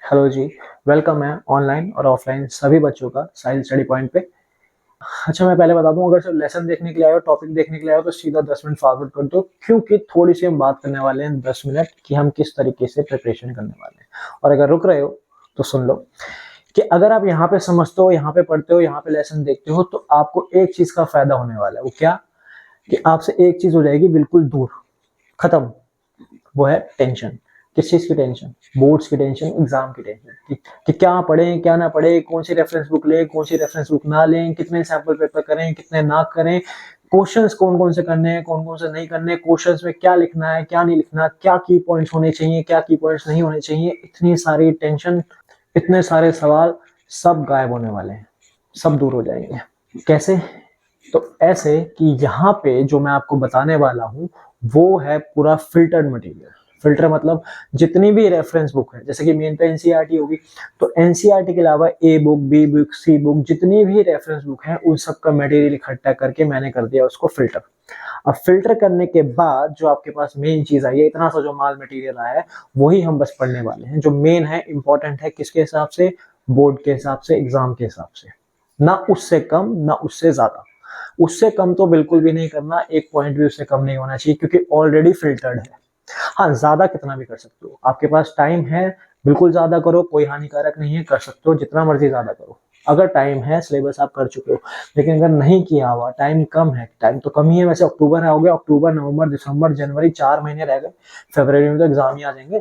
Hello जी, welcome है online और offline सभी बच्चों का साहिल स्टडी पॉइंट पे। अच्छा, मैं पहले बता दूं, अगर सिर्फ लेसन देखने के लिए आए हो, टॉपिक देखने के लिए आए हो तो सीधा 10 मिनट फॉरवर्ड कर दो, क्योंकि थोड़ी सी हम बात करने वाले हैं 10 मिनट कि हम किस तरीके से प्रिपरेशन करने वाले हैं। और अगर रुक रहे हो तो सुन लो कि अगर आप यहाँ पे समझते हो, यहाँ पे पढ़ते हो, यहाँ पे लेसन देखते हो, तो आपको एक चीज का फायदा होने वाला है। वो क्या? कि आपसे एक चीज हो जाएगी बिल्कुल दूर, खत्म। वो है टेंशन। किस चीज की टेंशन? बोर्ड्स की टेंशन, एग्जाम की टेंशन कि क्या पढ़ें क्या ना पढ़े, कौन सी रेफरेंस बुक लें, कौन सी रेफरेंस बुक ना लें, कितने सैंपल पेपर करें, कितने ना करें, क्वेश्चंस कौन कौन से करने हैं, कौन कौन से नहीं करने, क्वेश्चंस में क्या लिखना है क्या नहीं लिखना, क्या की पॉइंट्स होने चाहिए क्या की पॉइंट्स नहीं होने चाहिए। इतनी सारी टेंशन, इतने सारे सवाल, सब गायब होने वाले हैं, सब दूर हो जाएंगे। कैसे? तो ऐसे कि यहाँ पे जो मैं आपको बताने वाला हूँ वो है पूरा फिल्टर्ड मटेरियल। फिल्टर मतलब जितनी भी रेफरेंस बुक है, जैसे कि मेन पे एनसीईआरटी होगी, तो एनसीईआरटी के अलावा A book, B book, C book, जितनी भी रेफरेंस बुक है उन सब का मटेरियल इकट्ठा करके मैंने कर दिया उसको फिल्टर। अब फिल्टर करने के बाद जो आपके पास मेन चीज आई है, इतना सा जो माल मटेरियल आया है, वही हम बस पढ़ने वाले हैं। जो मेन है, इंपॉर्टेंट है, किसके हिसाब से? बोर्ड के हिसाब से, एग्जाम के हिसाब से। ना उससे कम ना उससे ज्यादा। उससे कम तो बिल्कुल भी नहीं करना, एक पॉइंट भी उससे कम नहीं होना चाहिए, क्योंकि ऑलरेडी फिल्टर्ड है। हाँ, ज्यादा कितना भी कर सकते हो, आपके पास टाइम है, बिल्कुल ज्यादा करो, कोई हानिकारक नहीं है, कर सकते हो जितना मर्जी ज्यादा करो। अगर टाइम है, सिलेबस आप कर चुके हो। लेकिन अगर नहीं किया हुआ, टाइम कम है, टाइम तो कम ही है वैसे, अक्टूबर है, हो गया अक्टूबर, नवंबर, दिसंबर, जनवरी, 4 महीने रह गए। फरवरी में तो एग्जाम ही आ जाएंगे।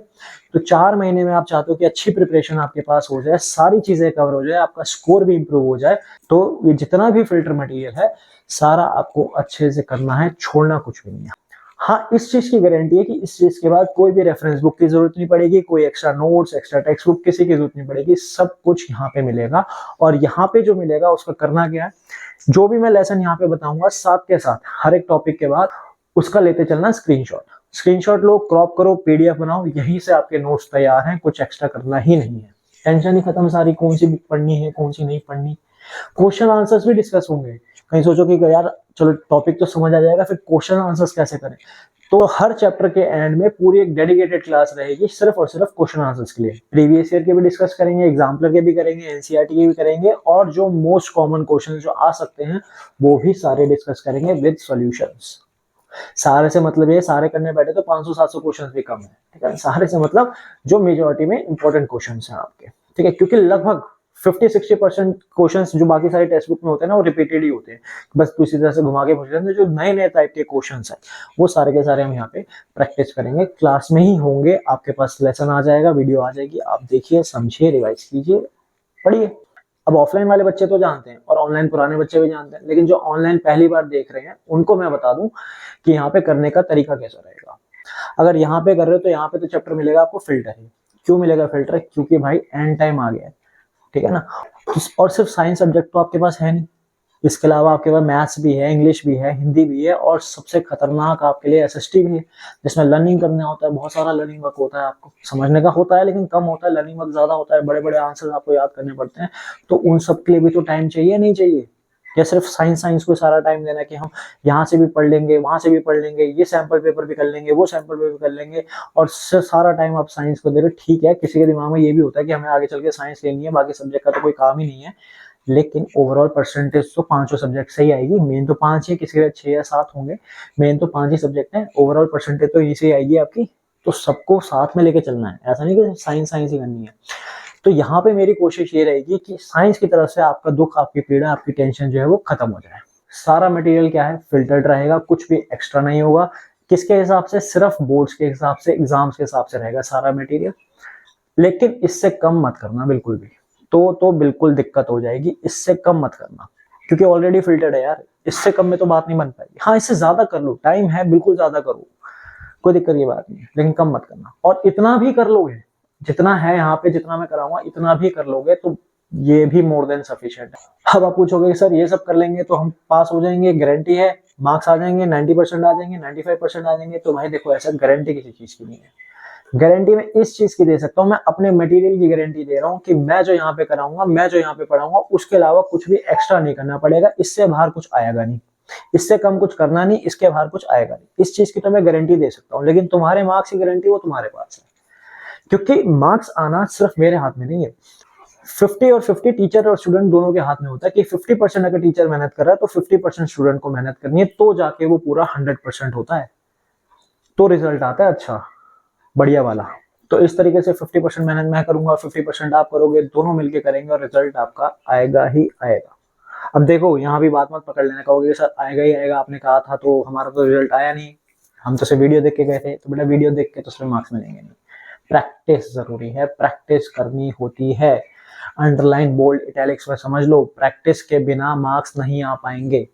तो 4 महीने में आप चाहते हो कि अच्छी प्रिपरेशन आपके पास हो जाए, सारी चीजें कवर हो जाए, आपका स्कोर भी इंप्रूव हो जाए, तो ये जितना भी फिल्टर मटेरियल है सारा आपको अच्छे से करना है, छोड़ना कुछ भी नहीं है। हाँ, इस चीज की गारंटी है कि इस चीज के बाद कोई भी रेफरेंस बुक की जरूरत नहीं पड़ेगी, कोई extra notes, extra text book किसी की जरूरत नहीं पड़ेगी, सब कुछ यहाँ पे मिलेगा। और यहाँ पे जो मिलेगा उसका करना क्या है? जो भी मैं लेसन यहाँ पे बताऊंगा, साथ के साथ हर एक टॉपिक के बाद उसका लेते चलना स्क्रीनशॉट। स्क्रीनशॉट लो, क्रॉप करो, पीडीएफ बनाओ, यहीं से आपके नोट्स तैयार हैं, कुछ एक्स्ट्रा करना ही नहीं है। टेंशन ही खत्म सारी, कौन सी बुक पढ़नी है कौन सी नहीं पढ़नी। क्वेश्चन आंसर्स भी डिस्कस होंगे। कहीं सोचो कि यार चलो टॉपिक तो समझ आ जाएगा, फिर क्वेश्चन आंसर्स कैसे करें? तो हर चैप्टर के एंड में पूरी एक डेडिकेटेड क्लास रहेगी सिर्फ और सिर्फ क्वेश्चन आंसर्स के लिए। प्रीवियस ईयर के भी डिस्कस करेंगे, एग्जाम्पलर के भी करेंगे, एनसीईआरटी के भी करेंगे, और जो मोस्ट कॉमन क्वेश्चन जो आ सकते हैं वो भी सारे डिस्कस करेंगे विद सॉल्यूशंस। सारे से मतलब ये, सारे करने बैठे तो 500-700 क्वेश्चन भी कम है, ठीक है। सारे से मतलब जो मेजोरिटी में इंपॉर्टेंट क्वेश्चन हैं आपके, ठीक है, क्योंकि लगभग 50-60% क्वेश्चंस जो बाकी सारे टेक्स्ट बुक में होते हैं ना, वो रिपीटेड ही होते हैं, बस दूसरी तरह से घुमा के पूछ लेते हैं। जो नए नए टाइप के क्वेश्चंस हैं वो सारे के सारे हम यहाँ पे प्रैक्टिस करेंगे, क्लास में ही होंगे। आपके पास लेसन आ जाएगा, वीडियो आ जाएगी, आप देखिए, समझिए, रिवाइज कीजिए, पढ़िए। अब ऑफलाइन वाले बच्चे तो जानते हैं और ऑनलाइन पुराने बच्चे भी जानते हैं, लेकिन जो ऑनलाइन पहली बार देख रहे हैं उनको मैं बता दूं कि यहाँ पे करने का तरीका कैसा रहेगा। अगर यहाँ पे कर रहे हो तो यहाँ पे तो चैप्टर मिलेगा आपको फिल्टर ही। क्यों मिलेगा फिल्टर? क्योंकि भाई एंड टाइम आ गया है, ठीक है ना। और सिर्फ साइंस सब्जेक्ट तो आपके पास है नहीं, इसके अलावा आपके पास मैथ्स भी है, इंग्लिश भी है, हिंदी भी है, और सबसे खतरनाक आपके लिए एसएसटी भी है, जिसमें लर्निंग करना होता है। बहुत सारा लर्निंग वर्क होता है, आपको समझने का होता है लेकिन कम होता है, लर्निंग वर्क ज्यादा होता है, बड़े बड़े आंसर्स आपको याद करने पड़ते हैं। तो उन सब के लिए भी तो टाइम चाहिए, नहीं चाहिए? या सिर्फ साइंस साइंस को सारा टाइम देना कि हम यहाँ से भी पढ़ लेंगे, वहां से भी पढ़ लेंगे, ये सैंपल पेपर भी कर लेंगे, वो सैंपल पेपर कर लेंगे, और सारा टाइम आप साइंस को दे रहे हो। ठीक है, किसी के दिमाग में ये भी होता है कि हमें आगे चल के साइंस लेनी है, बाकी सब्जेक्ट का तो कोई काम ही नहीं है, लेकिन ओवरऑल परसेंटेज तो पांचों सब्जेक्ट से ही आएगी। मेन तो 5 है, किसी के 6 या 7 होंगे, मेन तो 5 ही सब्जेक्ट है, ओवरऑल परसेंटेज तो इसी आएगी आपकी। तो सबको साथ में लेके चलना है, ऐसा नहीं कि साइंस साइंस ही करनी है। तो यहाँ पे मेरी कोशिश ये रहेगी कि साइंस की तरफ से आपका दुख, आपकी पीड़ा, आपकी टेंशन जो है वो खत्म हो जाए। सारा मटेरियल क्या है, फिल्टर्ड रहेगा, कुछ भी एक्स्ट्रा नहीं होगा। किसके हिसाब से? सिर्फ बोर्ड्स के हिसाब से, एग्जाम्स के हिसाब से रहेगा सारा मटेरियल। लेकिन इससे कम मत करना बिल्कुल भी, तो बिल्कुल दिक्कत हो जाएगी। इससे कम मत करना, क्योंकि ऑलरेडी फिल्टर्ड है यार, इससे कम में तो बात नहीं बन पाएगी। हाँ, इससे ज्यादा कर लो, टाइम है, बिल्कुल ज्यादा करो, कोई दिक्कत की बात नहीं है, लेकिन कम मत करना। और इतना भी कर लोगे, जितना है यहाँ पे, जितना मैं कराऊंगा, इतना भी कर लोगे तो ये भी मोर देन सफिशिएंट है। अब आप पूछोगे सर ये सब कर लेंगे तो हम पास हो जाएंगे, गारंटी है, मार्क्स आ जाएंगे, 90% आ जाएंगे, 95% आ जाएंगे? तो भाई देखो, ऐसा गारंटी किसी चीज की नहीं है। गारंटी मैं इस चीज की दे सकता हूँ, मैं अपने मटेरियल की गारंटी दे रहा हूँ कि मैं जो यहाँ पे कराऊंगा, मैं जो यहाँ पे पढ़ाऊंगा, उसके अलावा कुछ भी एक्स्ट्रा नहीं करना पड़ेगा, इससे बाहर कुछ आएगा नहीं, इससे कम कुछ करना नहीं, इसके बाहर कुछ आएगा नहीं। इस चीज की तो मैं गारंटी दे सकता हूँ, लेकिन तुम्हारे मार्क्स की गारंटी वो तुम्हारे पास है। क्योंकि मार्क्स आना सिर्फ मेरे हाथ में नहीं है, 50 और 50 टीचर और स्टूडेंट दोनों के हाथ में होता है कि 50% अगर टीचर मेहनत कर रहा है तो 50% स्टूडेंट को मेहनत करनी है, तो जाके वो पूरा 100% होता है, तो रिजल्ट आता है अच्छा बढ़िया वाला। तो इस तरीके से 50% मेहनत मैं करूंगा, 50% आप करोगे, दोनों मिलके करेंगे और रिजल्ट आपका आएगा ही आएगा। अब देखो यहाँ भी बात मत पकड़ लेना, कहोगे सर आएगा ही आएगा, आपने कहा था तो हमारा तो रिजल्ट आया नहीं, हम तो सिर्फ वीडियो देख के गए थे। तो बेटा वीडियो देख के तो सिर्फ मार्क्स मिलेंगे नहीं, प्रैक्टिस जरूरी है, प्रैक्टिस करनी होती है। अंडरलाइन बोल्ड इटैलिक्स में समझ लो, प्रैक्टिस के बिना मार्क्स नहीं आ पाएंगे,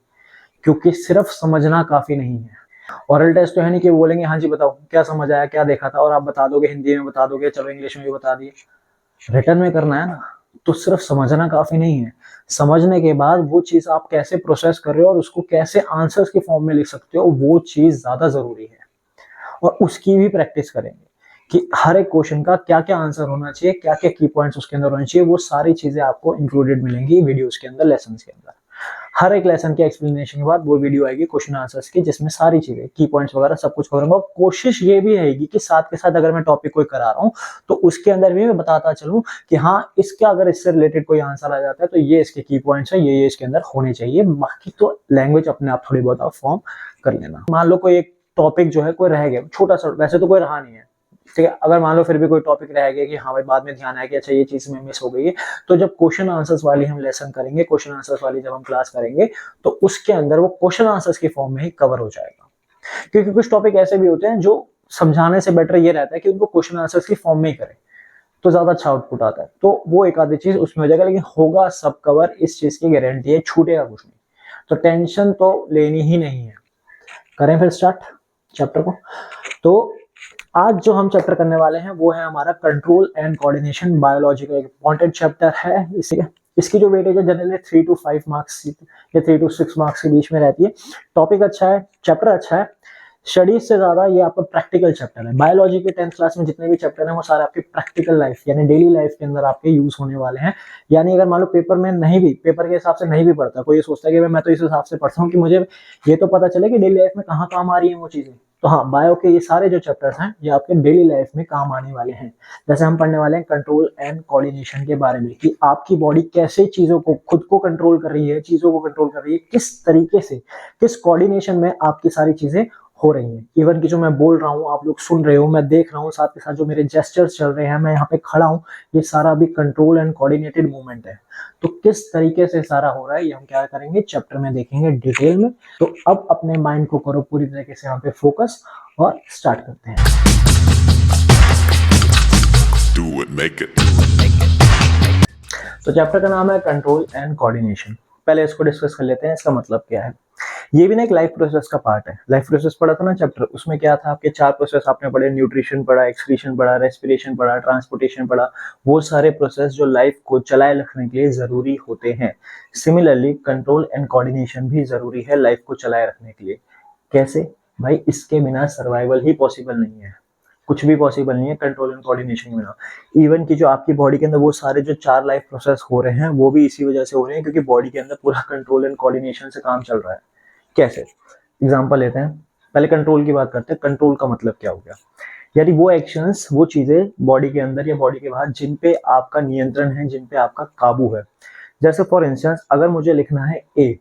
क्योंकि सिर्फ समझना काफी नहीं है। ओरल टेस्ट तो है नहीं कि बोलेंगे हाँ जी बताओ क्या समझ आया क्या देखा था, और आप बता दोगे, हिंदी में बता दोगे, चलो इंग्लिश में भी बता दिए। रिटर्न में करना है ना, तो सिर्फ समझना काफी नहीं है, समझने के बाद वो चीज आप कैसे प्रोसेस कर रहे हो और उसको कैसे आंसर्स के फॉर्म में लिख सकते हो, वो चीज ज्यादा जरूरी है। और उसकी भी प्रैक्टिस करेंगे कि हर एक क्वेश्चन का क्या क्या आंसर होना चाहिए, क्या क्या की पॉइंट्स उसके अंदर होने चाहिए, वो सारी चीजें आपको इंक्लूडेड मिलेंगी वीडियोस के अंदर, लेसन के अंदर। हर एक लेसन के एक्सप्लेनेशन के बाद वो वीडियो आएगी क्वेश्चन आंसर्स की, जिसमें सारी चीजें की पॉइंट्स वगैरह सब कुछ करूंगा। कोशिश ये भी रहेगी कि साथ के साथ अगर मैं टॉपिक कोई करा रहा हूँ तो उसके अंदर भी मैं बताता चलूं कि हाँ इसका अगर इससे रिलेटेड कोई आंसर आ जाता है तो ये इसके की पॉइंट्स है, ये इसके अंदर होने चाहिए। बाकी तो लैंग्वेज अपने आप थोड़ी बहुत आप फॉर्म कर लेना। मान लो कोई एक टॉपिक जो है कोई रह गया छोटा सा, वैसे तो कोई रहा नहीं है, ठीक है, अगर मान लो फिर भी कोई टॉपिक रह गया कि हाँ भाई बाद में ध्यान आया कि अच्छा ये चीज में मिस हो गई है, तो जब क्वेश्चन आंसर्स वाली हम लेसन करेंगे, क्वेश्चन आंसर्स वाली जब हम क्लास करेंगे तो उसके अंदर वो क्वेश्चन आंसर्स के फॉर्म में ही कवर हो जाएगा। क्योंकि कुछ टॉपिक ऐसे भी होते हैं जो समझाने से बेटर ये रहता है कि उनको क्वेश्चन आंसर्स की फॉर्म में ही करें, तो ज्यादा अच्छा आउटपुट आता है। तो वो एक आधी चीज उसमें हो जाएगा, लेकिन होगा सब कवर, इस चीज की गारंटी है, छूटेगा कुछ नहीं। तो टेंशन तो लेनी ही नहीं है। करें फिर स्टार्ट चैप्टर को। तो आज जो हम चैप्टर करने वाले हैं वो है हमारा कंट्रोल एंड कोऑर्डिनेशन, बायोलॉजी का एक इंपॉर्टेंट चैप्टर है। इसकी जो वेटेज है जनरली 3 to 5 मार्क्स या 3 to 6 मार्क्स के बीच में रहती है। टॉपिक अच्छा है, चैप्टर अच्छा है, स्टडीज से ज्यादा ये आपका प्रैक्टिकल चैप्टर है। बायोलॉजी के 10th क्लास में जितने भी चैप्टर हैं वो सारे आपके प्रैक्टिकल लाइफ यानी डेली लाइफ के अंदर आपके यूज होने वाले हैं। यानी अगर मान लो पेपर में नहीं भी, पेपर के हिसाब से नहीं भी पढ़ता, कोई ये सोचता है कि मैं तो इस हिसाब से पढ़ता हूँ कि मुझे ये तो पता चले कि डेली लाइफ में कहाँ काम आ रही है वो चीजें, तो हाँ बायो के ये सारे जो चैप्टर्स हैं ये आपके डेली लाइफ में काम आने वाले हैं। जैसे हम पढ़ने वाले हैं कंट्रोल एंड कोऑर्डिनेशन के बारे में, कि आपकी बॉडी कैसे चीजों को खुद को कंट्रोल कर रही है, चीजों को कंट्रोल कर रही है, किस तरीके से, किस कोऑर्डिनेशन में आपकी सारी चीजें हो रही हैं। इवन की जो मैं बोल रहा हूँ आप लोग सुन रहे हो, मैं देख रहा हूँ, साथ के साथ जो मेरे जेस्चर्स चल रहे हैं, मैं यहाँ पे खड़ा हूँ, ये सारा भी कंट्रोल एंड कोऑर्डिनेटेड मूवमेंट है। तो किस तरीके से सारा हो रहा है ये हम क्या करेंगे चैप्टर में देखेंगे डिटेल में। तो अब अपने माइंड को करो पूरी तरीके से यहाँ पे फोकस और स्टार्ट करते हैं। Do it, make it. तो चैप्टर का नाम है कंट्रोल एंड कोऑर्डिनेशन। पहले इसको डिस्कस कर लेते हैं, इसका मतलब क्या है। ये भी ना एक लाइफ प्रोसेस का पार्ट है। लाइफ प्रोसेस पढ़ा था ना चैप्टर, उसमें क्या था, आपके 4 प्रोसेस आपने पढ़े, न्यूट्रिशन पढ़ा, एक्सक्रीशन पढ़ा, रेस्पिरेशन पढ़ा, ट्रांसपोर्टेशन पढ़ा। वो सारे प्रोसेस जो लाइफ को चलाए रखने के लिए जरूरी होते हैं। सिमिलरली कंट्रोल एंड कोऑर्डिनेशन भी जरूरी है लाइफ को चलाए रखने के लिए। कैसे भाई, इसके बिना सर्वाइवल ही पॉसिबल नहीं है, कुछ भी पॉसिबल नहीं है कंट्रोल एंड कोऑर्डिनेशन के बिना। इवन की जो आपकी बॉडी के अंदर वो सारे जो 4 लाइफ प्रोसेस हो रहे हैं वो भी इसी वजह से हो रहे हैं, क्योंकि बॉडी के अंदर पूरा कंट्रोल एंड कोऑर्डिनेशन से काम चल रहा है। कैसे, एग्जांपल लेते हैं, पहले कंट्रोल की बात करते हैं। कंट्रोल का मतलब क्या हो गया, यानी वो एक्शंस, वो चीजें बॉडी के अंदर या बॉडी के बाहर जिन पे आपका नियंत्रण है, जिन पे आपका काबू है। जैसे फॉर इंस्टेंस अगर मुझे लिखना है ए,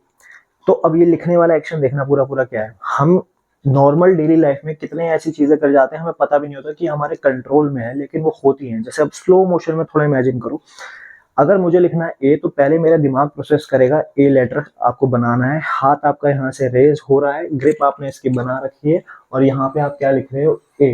तो अब ये लिखने वाला एक्शन देखना पूरा पूरा क्या है। हम नॉर्मल डेली लाइफ में कितने ऐसी चीजें कर जाते हैं हमें पता भी नहीं होता कि हमारे कंट्रोल में है, लेकिन वो होती हैं। जैसे अब स्लो मोशन में थोड़ा इमेजिन करो, अगर मुझे लिखना है ए तो पहले मेरा दिमाग प्रोसेस करेगा ए लेटर आपको बनाना है, हाथ आपका यहाँ से रेज हो रहा है, ग्रिप आपने इसकी बना रखी है और यहाँ पे आप क्या लिख रहे हो ए,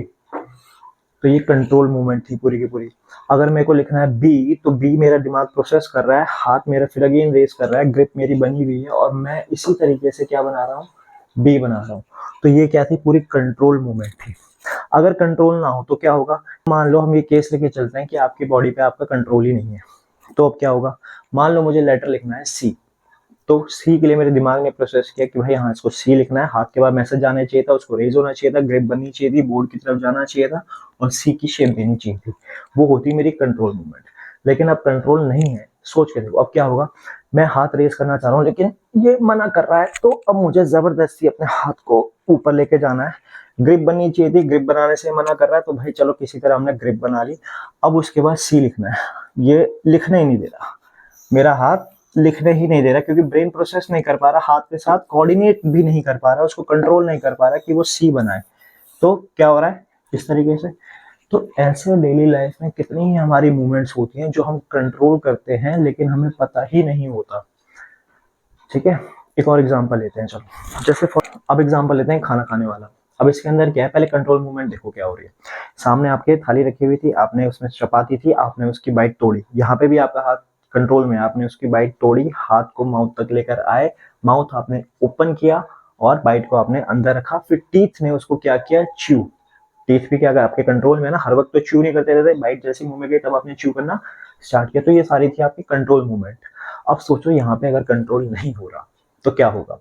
तो ये कंट्रोल मूवमेंट थी पूरी की पूरी। अगर मेरे को लिखना है बी तो बी मेरा दिमाग प्रोसेस कर रहा है, हाथ मेरा फिर अगेन रेज कर रहा है, ग्रिप मेरी बनी हुई है और मैं इसी तरीके से क्या बना रहा हूँ, बी बना रहा हूँ। तो ये क्या थी, पूरी कंट्रोल मूवमेंट थी। अगर कंट्रोल ना हो तो क्या होगा, मान लो हम ये केस लेके चलते हैं कि आपकी बॉडी पे आपका कंट्रोल ही नहीं है, तो अब क्या होगा। मान लो मुझे लेटर लिखना है सी, तो सी के लिए मेरे दिमाग ने प्रोसेस किया कि भाई हाँ इसको सी लिखना है, हाथ के बाद मैसेज जाना चाहिए था, उसको रेज होना चाहिए था, ग्रिप बननी चाहिए थी, बोर्ड की तरफ जाना चाहिए था और सी की शेप देनी चाहिए थी। वो होती मेरी कंट्रोल मूवमेंट। लेकिन अब कंट्रोल नहीं है, सोच के देखो अब क्या होगा। मैं हाथ रेज करना चाह रहा हूँ लेकिन ये मना कर रहा है, तो अब मुझे जबरदस्ती अपने हाथ को ऊपर लेके जाना है, ग्रिप बननी चाहिए थी, ग्रिप बनाने से मना कर रहा है, तो भाई चलो किसी तरह हमने ग्रिप बना ली। अब उसके बाद सी लिखना है, ये लिखने ही नहीं दे रहा, मेरा हाथ लिखने ही नहीं दे रहा, क्योंकि ब्रेन प्रोसेस नहीं कर पा रहा, हाथ के साथ कोऑर्डिनेट भी नहीं कर पा रहा, उसको कंट्रोल नहीं कर पा रहा कि वो सी बनाए। तो क्या हो रहा है इस तरीके से। तो ऐसे डेली लाइफ में कितनी ही हमारी मूवमेंट्स होती हैं जो हम कंट्रोल करते हैं लेकिन हमें पता ही नहीं होता। ठीक है, एक और एग्जांपल लेते हैं चलो, जैसे अब एग्जांपल लेते हैं खाना खाने वाला। अब इसके अंदर क्या है, पहले कंट्रोल मूवमेंट देखो क्या हो रही है। सामने आपके थाली रखी हुई थी, आपने उसमें चपाती थी, आपने उसकी बाइट तोड़ी, यहाँ पे भी आपका हाथ कंट्रोल में, आपने उसकी बाइट तोड़ी, हाथ को माउथ तक लेकर आए, माउथ आपने ओपन किया और बाइट को आपने अंदर रखा, फिर टीथ ने उसको क्या किया, च्यू। टीथ भी क्या आपके कंट्रोल में ना, हर वक्त तो च्यू नहीं करते रहते, बाइट जैसे मुंह में गई तब आपने च्यू करना स्टार्ट किया। तो ये सारी थी आपकी कंट्रोल मूवमेंट। अब सोचो यहाँ पे अगर कंट्रोल नहीं हो रहा तो क्या होगा,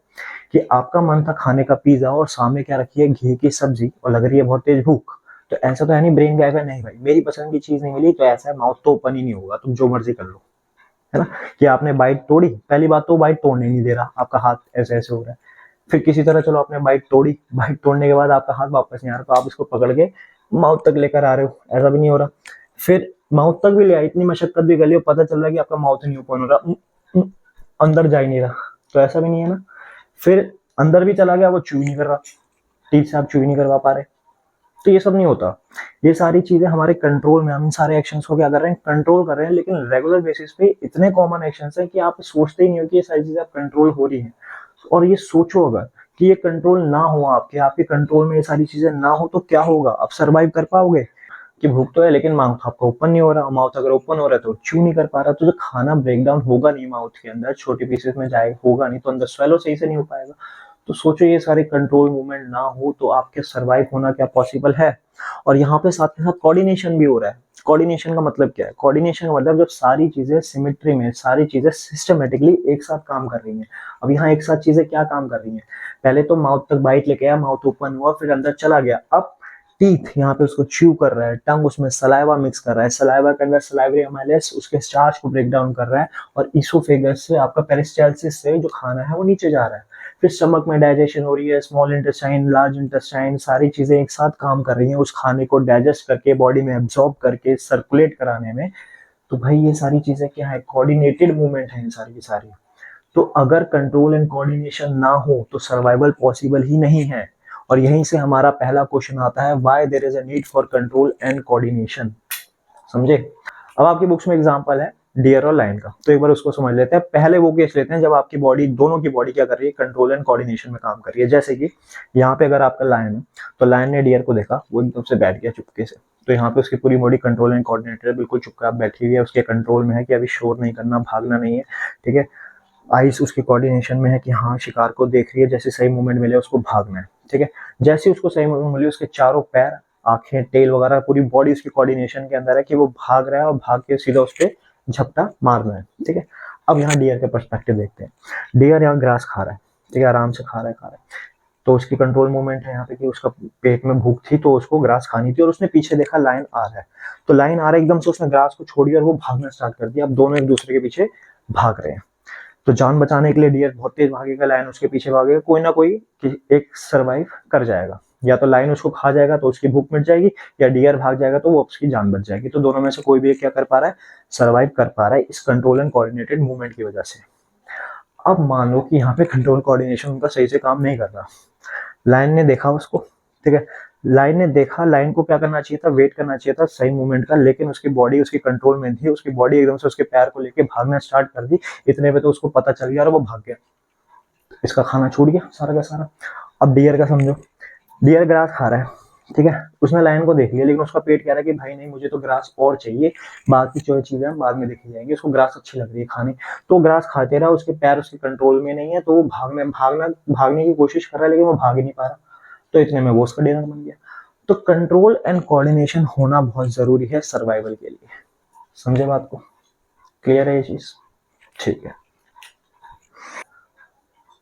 कि आपका मन था खाने का पिज्जा और सामने क्या रखी है, घी की सब्जी, और लग रही है बहुत तेज भूख। तो ऐसा तो है नहीं, ब्रेन क्या है, नहीं भाई मेरी पसंद की चीज नहीं मिली तो ऐसा है, माउथ तो ओपन ही नहीं होगा, तुम जो मर्जी कर लो, है ना। कि आपने बाइट तोड़ी, पहली बात तो बाइट तोड़ने नहीं दे रहा, आपका हाथ ऐसे ऐसे हो रहा है। फिर किसी तरह चलो आपने बाइट तोड़ी, बाइट तोड़ने के बाद आपका हाथ वापस नहीं आ रहा, तो आप इसको पकड़ के माउथ तक लेकर आ रहे हो, ऐसा भी नहीं हो रहा। फिर माउथ तक भी ले आए, इतनी मशक्कत भी कर ली, पता चल रहा है कि आपका माउथ नहीं ओपन हो रहा, अंदर जा ही नहीं रहा, तो ऐसा भी नहीं है ना। फिर अंदर भी चला गया, वो चू नहीं कर रहा, टीथ से आप चू नहीं करवा पा रहे, तो ये सब नहीं होता। ये सारी चीजें हमारे कंट्रोल में, हम इन सारे एक्शंस को क्या कर रहे हैं, कंट्रोल कर रहे हैं, लेकिन रेगुलर बेसिस पे इतने कॉमन एक्शंस हैं कि आप सोचते ही नहीं हो कि ये सारी चीजें आप कंट्रोल हो रही हैं। और ये सोचो अगर कि ये कंट्रोल ना हो, आपके कंट्रोल में ये सारी चीजें ना हो तो क्या होगा, आप सर्वाइव कर पाओगे। कि भूख तो है लेकिन माउथ आपका ओपन नहीं हो रहा, माउथ अगर ओपन हो रहा है तो च्यू नहीं कर पा रहा, तो जो खाना ब्रेक डाउन होगा नहीं माउथ के अंदर, छोटे पीसेस में जाएगा, होगा नहीं, तो अंदर स्वेलो सही से नहीं हो पाएगा। तो सोचो ये सारे कंट्रोल मूवमेंट ना हो तो आपके सर्वाइव होना क्या पॉसिबल है। और यहाँ पे साथ के साथ कोऑर्डिनेशन भी हो रहा है। कोऑर्डिनेशन का मतलब क्या है, कोऑर्डिनेशन का मतलब जब सारी चीजें सिमेट्री में, सारी चीजें सिस्टमेटिकली एक साथ काम कर रही हैं। अब यहाँ एक साथ चीजें क्या काम कर रही हैं, पहले तो माउथ तक बाइट लेके आया, माउथ ओपन हुआ, फिर अंदर चला गया, अब टीथ यहाँ पे उसको च्यू कर रहा है, टंग उसमें सलाइवा मिक्स कर रहा है, सलाइवा के अंदर सलाइवरी अमाइलेस उसके स्टार्च को ब्रेक डाउन कर रहा है, और इसोफेगस से आपका पेरिस्टाल्सिस से जो खाना है वो नीचे जा रहा है। फिर स्टमक में डाइजेशन हो रही है, स्मॉल इंटेस्टाइन, लार्ज इंटेस्टाइन, सारी चीजें एक साथ काम कर रही हैं उस खाने को डाइजेस्ट करके, बॉडी में एब्जॉर्ब करके, सर्कुलेट कराने में। तो भाई ये सारी चीजें क्या है, कोऑर्डिनेटेड मूवमेंट है इन सारी की सारी। तो अगर कंट्रोल एंड कोऑर्डिनेशन ना हो तो सर्वाइवल पॉसिबल ही नहीं है। और यहीं से हमारा पहला क्वेश्चन आता है, why there is a need for control and coordination. समझे। अब आपकी बुक्स में एग्जांपल है डियर और लायन का, तो एक बार उसको समझ लेते हैं। पहले वो केस लेते हैं जब आपकी बॉडी, दोनों की बॉडी क्या कर रही है, कंट्रोल एंड कोऑर्डिनेशन में काम कर रही है। जैसे कि यहाँ पे अगर आपका लायन है, तो लायन ने डियर को देखा, वो एकदम से बैठ गया चुपके से, तो यहाँ पे उसकी पूरी बॉडी कंट्रोल एंड कोऑर्डिनेटेड है, बिल्कुल चुपचाप बैठी हुई है, उसके कंट्रोल में है कि अभी शोर नहीं करना, भागना नहीं है। ठीक है, आइस उसके कोऑर्डिनेशन में है कि हाँ शिकार को देख रही है, जैसे सही मूवमेंट मिले उसको भागना है। ठीक है, जैसे उसको सही मूवमेंट मिली, उसके चारों पैर, आंखें, टेल वगैरह, पूरी बॉडी उसकी कोऑर्डिनेशन के अंदर है कि वो भाग रहा है और भाग के सीधा उस पर झपटा मारना है। ठीक है, अब यहाँ डियर के पर्सपेक्टिव देखते हैं। डियर यहाँ ग्रास खा रहा है, ठीक है, आराम से खा रहा है, तो उसकी कंट्रोल मूवमेंट है यहाँ पे कि उसका पेट में भूख थी तो उसको ग्रास खानी थी, और उसने पीछे देखा लायन आ रहा है, तो लायन आ रहा है, एकदम से उसने ग्रास को छोड़ दिया और वो भागना स्टार्ट कर दिया। अब दोनों एक दूसरे के पीछे भाग रहे हैं। तो जान बचाने के लिए डियर बहुत तेज भागेगा, लायन उसके पीछे भागेगा, कोई ना कोई एक सरवाइव कर जाएगा। या तो लायन उसको खा जाएगा तो उसकी भूख मिट जाएगी, या डियर भाग जाएगा तो वो उसकी जान बच जाएगी। तो दोनों में से कोई भी क्या कर पा रहा है, सरवाइव कर पा रहा है इस कंट्रोल एंड कोऑर्डिनेटेड मूवमेंट की वजह से। अब मान लो कि यहाँ पे कंट्रोल कोऑर्डिनेशन उनका सही से काम नहीं कर रहा। लायन ने देखा उसको, ठीक है, लाइन ने देखा, लाइन को क्या करना चाहिए था, वेट करना चाहिए था सही मूवमेंट का, लेकिन उसकी बॉडी उसके कंट्रोल में थी, उसकी बॉडी एकदम से उसके पैर को लेके भागना स्टार्ट कर दी। इतने पे तो उसको पता चल गया और वो भाग गया, इसका खाना छूट गया सारा का सारा। अब डियर का समझो, डियर ग्रास खा रहा है, ठीक है, उसने लायन को देख लिया, लेकिन उसका पेट कह रहा है कि भाई नहीं, मुझे तो ग्रास और चाहिए, बाकी जो चीजें हम बाद में देखी जाएंगी, उसको ग्रास अच्छी लग रही है खाने। तो ग्रास खाते रहा, उसके पैर उसके कंट्रोल में नहीं है, तो वो भागने की कोशिश कर रहा है, लेकिन वो भाग ही नहीं पा रहा। तो इतने में वो उसका डिनर बन गया। तो कंट्रोल एंड कोऑर्डिनेशन होना बहुत जरूरी है सर्वाइवल के लिए। समझे बात को, क्लियर है ये चीज, ठीक है।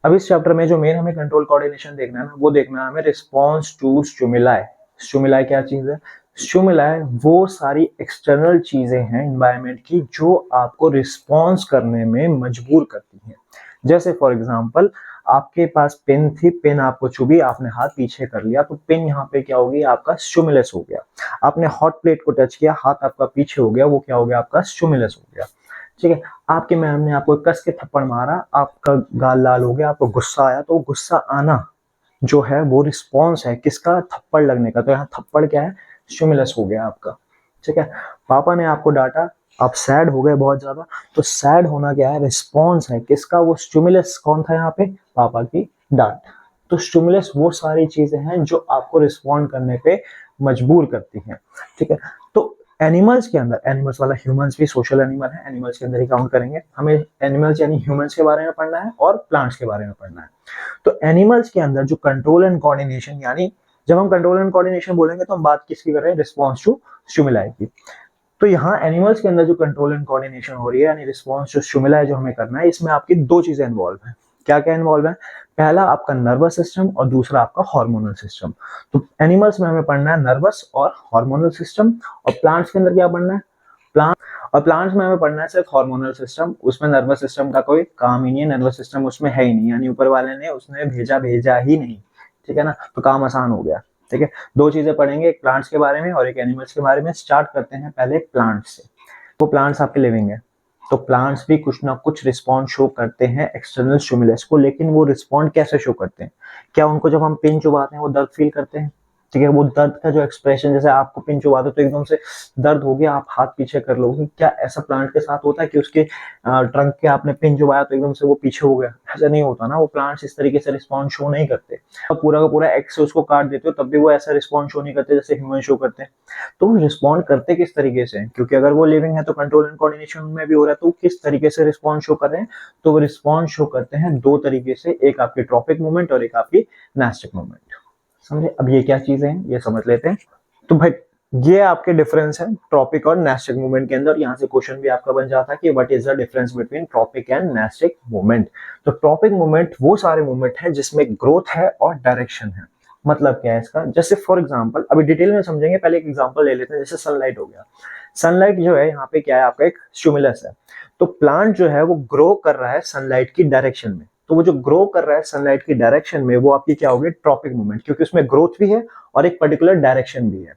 अब इस चैप्टर में जो मेन हमें कंट्रोल कोऑर्डिनेशन देखना है ना, वो देखना है हमें रिस्पॉन्स टू स्टिमुलाई। स्टिमुलाई क्या चीज है, स्टिमुलाई वो सारी एक्सटर्नल चीजें हैं एनवायरनमेंट की जो आपको रिस्पॉन्स करने में मजबूर करती हैं। जैसे फॉर एग्जांपल आपके पास पेन थी, पेन आपको चुभी, आपने हाथ पीछे कर लिया, तो पेन यहाँ पे क्या हो गया, आपका स्टिमुलस हो गया। आपने हॉट प्लेट को टच किया, हाथ आपका पीछे हो गया, वो क्या हो गया, आपका स्टिमुलस हो गया। ठीक है, आपके मैम ने आपको कस के थप्पड़ मारा, आपका गाल लाल हो गया, आपको गुस्सा आया, तो गुस्सा आना जो है वो रिस्पॉन्स है किसका, थप्पड़ लगने का। तो यहाँ थप्पड़ क्या है, स्टिमुलस हो गया आपका। ठीक है, पापा ने आपको डांटा, आप सैड हो गए बहुत ज्यादा, तो सैड होना क्या है, रिस्पॉन्स है किसका, वो स्टिमुलस कौन था यहाँ पे, पापा की डांट। तो स्टिमुलस वो सारी चीजें हैं जो आपको रिस्पॉन्ड करने पे मजबूर करती हैं। ठीक है, तो एनिमल्स के अंदर, एनिमल्स वाला ह्यूमंस भी सोशल एनिमल है, एनिमल्स के अंदर ही काउंट करेंगे, हमें एनिमल्स यानी ह्यूमंस के बारे में पढ़ना है और प्लांट्स के बारे में पढ़ना है। तो एनिमल्स के अंदर जो कंट्रोल एंड कोऑर्डिनेशन, यानी जब हम कंट्रोल एंड कोऑर्डिनेशन बोलेंगे तो हम बात किसकी कर रहे हैं, रिस्पॉन्स टू स्टिमुलाई की। तो यहाँ एनिमल्स के अंदर जो कंट्रोल एंड कोऑर्डिनेशन हो रही है, यानी रिस्पॉन्स टू स्टिमुलाई जो हमें करना है, इसमें आपकी दो चीजें इन्वॉल्व है। क्या क्या इन्वॉल्व है, पहला आपका नर्वस सिस्टम और दूसरा आपका हार्मोनल सिस्टम। तो एनिमल्स में हमें पढ़ना है नर्वस और हार्मोनल सिस्टम, और प्लांट्स के अंदर क्या पढ़ना है, प्लांट्स में हमें पढ़ना है सिर्फ हार्मोनल सिस्टम। उसमें नर्वस सिस्टम का कोई काम ही नहीं है, नर्वस सिस्टम उसमें है ही नहीं, यानी ऊपर वाले ने उसने भेजा ही नहीं। ठीक है ना, तो काम आसान हो गया। ठीक है, दो चीजें पढ़ेंगे, एक प्लांट्स के बारे में और एक एनिमल्स के बारे में। स्टार्ट करते हैं पहले प्लांट्स से। तो प्लांट्स आपके लिविंग है, तो प्लांट्स भी कुछ ना कुछ रिस्पॉन्ड शो करते हैं एक्सटर्नल स्टिमुलस को, लेकिन वो रिस्पॉन्ड कैसे शो करते हैं, क्या उनको जब हम पिन चुभाते हैं वो दर्द फील करते हैं। ठीक है, वो दर्द का जो एक्सप्रेशन, जैसे आपको पिन चुभाते तो एकदम से दर्द हो गया, आप हाथ पीछे कर लोगे, क्या ऐसा प्लांट के साथ होता है कि उसके ट्रंक के आपने पिन चुभाया तो एकदम से वो पीछे हो गया, ऐसा नहीं होता ना। वो प्लांट्स इस तरीके से रिस्पॉन्ड शो नहीं करते। आप पूरा का पूरा एक्स से उसको काट देते हो तब भी वो ऐसा रिस्पॉन्ड शो नहीं करते जैसे ह्यूमन शो करते हैं। तो वो रिस्पॉन्ड करते किस तरीके से, क्योंकि अगर वो लिविंग है तो कंट्रोल एंड कोऑर्डिनेशन में भी हो रहा है, तो किस तरीके से रिस्पॉन्ड शो कर रहे हैं, तो वो रिस्पॉन्ड शो करते हैं दो तरीके से, एक आपकी ट्रॉपिक मूवमेंट और एक आपकी नास्टिक मूवमेंट। समझे, अब ये क्या चीजें हैं ये समझ लेते हैं। तो भाई ये आपके डिफरेंस है ट्रॉपिक और नास्टिक मूवमेंट के अंदर। यहाँ से क्वेश्चन भी आपका बन जाता है कि what is the difference between tropic and nastic movement. तो ट्रॉपिक मूवमेंट वो सारे मूवमेंट है जिसमें ग्रोथ है और डायरेक्शन है। मतलब क्या है इसका, जैसे फॉर एग्जांपल, अभी डिटेल में समझेंगे, पहले एक एग्जांपल ले लेते हैं। जैसे सनलाइट हो गया, सनलाइट जो है यहाँ पे क्या है, आपका एक स्टिमुलस है। तो प्लांट जो है वो ग्रो कर रहा है सनलाइट की डायरेक्शन में, तो वो जो ग्रो कर रहा है सनलाइट की डायरेक्शन में, वो आपकी क्या होगी, ट्रॉपिक मूवमेंट, क्योंकि उसमें ग्रोथ भी है और एक पर्टिकुलर डायरेक्शन भी है।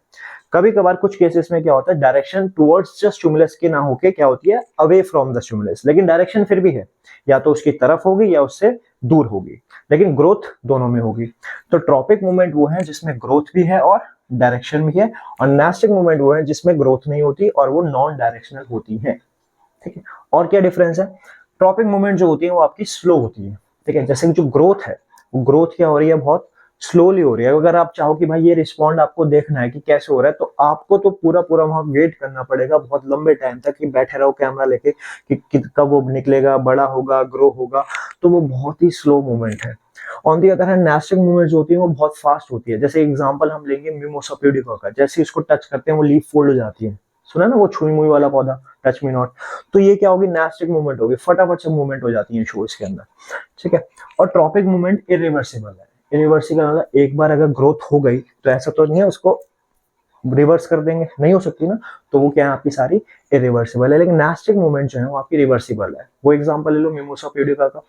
कभी कभार कुछ केसेस में क्या होता है, डायरेक्शन टुवर्ड्स द स्टिमुलस की ना होके क्या होती है, अवे फ्रॉम द स्टिमुलस, लेकिन डायरेक्शन फिर भी है, या तो उसकी तरफ होगी या उससे दूर होगी, लेकिन ग्रोथ दोनों में होगी। तो ट्रॉपिक मूवमेंट वो है जिसमें ग्रोथ भी है और डायरेक्शन भी है, और नास्टिक मूवमेंट वो है जिसमें ग्रोथ नहीं होती और वो नॉन डायरेक्शनल होती है। ठीक है, और क्या डिफरेंस है, ट्रॉपिक मूवमेंट जो होती है वो आपकी स्लो होती है। ठीक है, जैसे जो ग्रोथ है, वो ग्रोथ क्या हो रही है, बहुत स्लोली हो रही है। अगर आप चाहो कि भाई ये रिस्पॉन्ड आपको देखना है कि कैसे हो रहा है, तो आपको तो पूरा पूरा वहां वेट करना पड़ेगा बहुत लंबे टाइम तक, कि बैठे रहो कैमरा लेके कि कब वो निकलेगा, बड़ा होगा, ग्रो होगा। तो वो बहुत ही स्लो मूवमेंट है। On the other hand nastic movement जो होती है वो बहुत फास्ट होती है। जैसे एग्जांपल हम लेंगे मिमोसा प्यूडिका का, जैसे इसको टच करते हैं वो लीफ फोल्ड हो जाती है, सुना ना वो छुई मुई वाला पौधा, टच मी नॉट। तो ये क्या होगी, नास्टिक मूवमेंट होगी, फटाफट से मूवमेंट हो जाती है शो इसके अंदर। ठीक है, और ट्रॉपिक मूवमेंट इरिवर्सिबल है। इरिवर्सिबल मतलब एक बार अगर ग्रोथ हो गई तो ऐसा तो नहीं है उसको रिवर्स कर देंगे, नहीं हो सकती ना, तो वो क्या है, आपकी सारी इरिवर्सिबल है। लेकिन नास्टिक मूवमेंट जो है वो आपकी रिवर्सिबल है। वो एग्जांपल ले लो मिमोसा प्यूडिका का,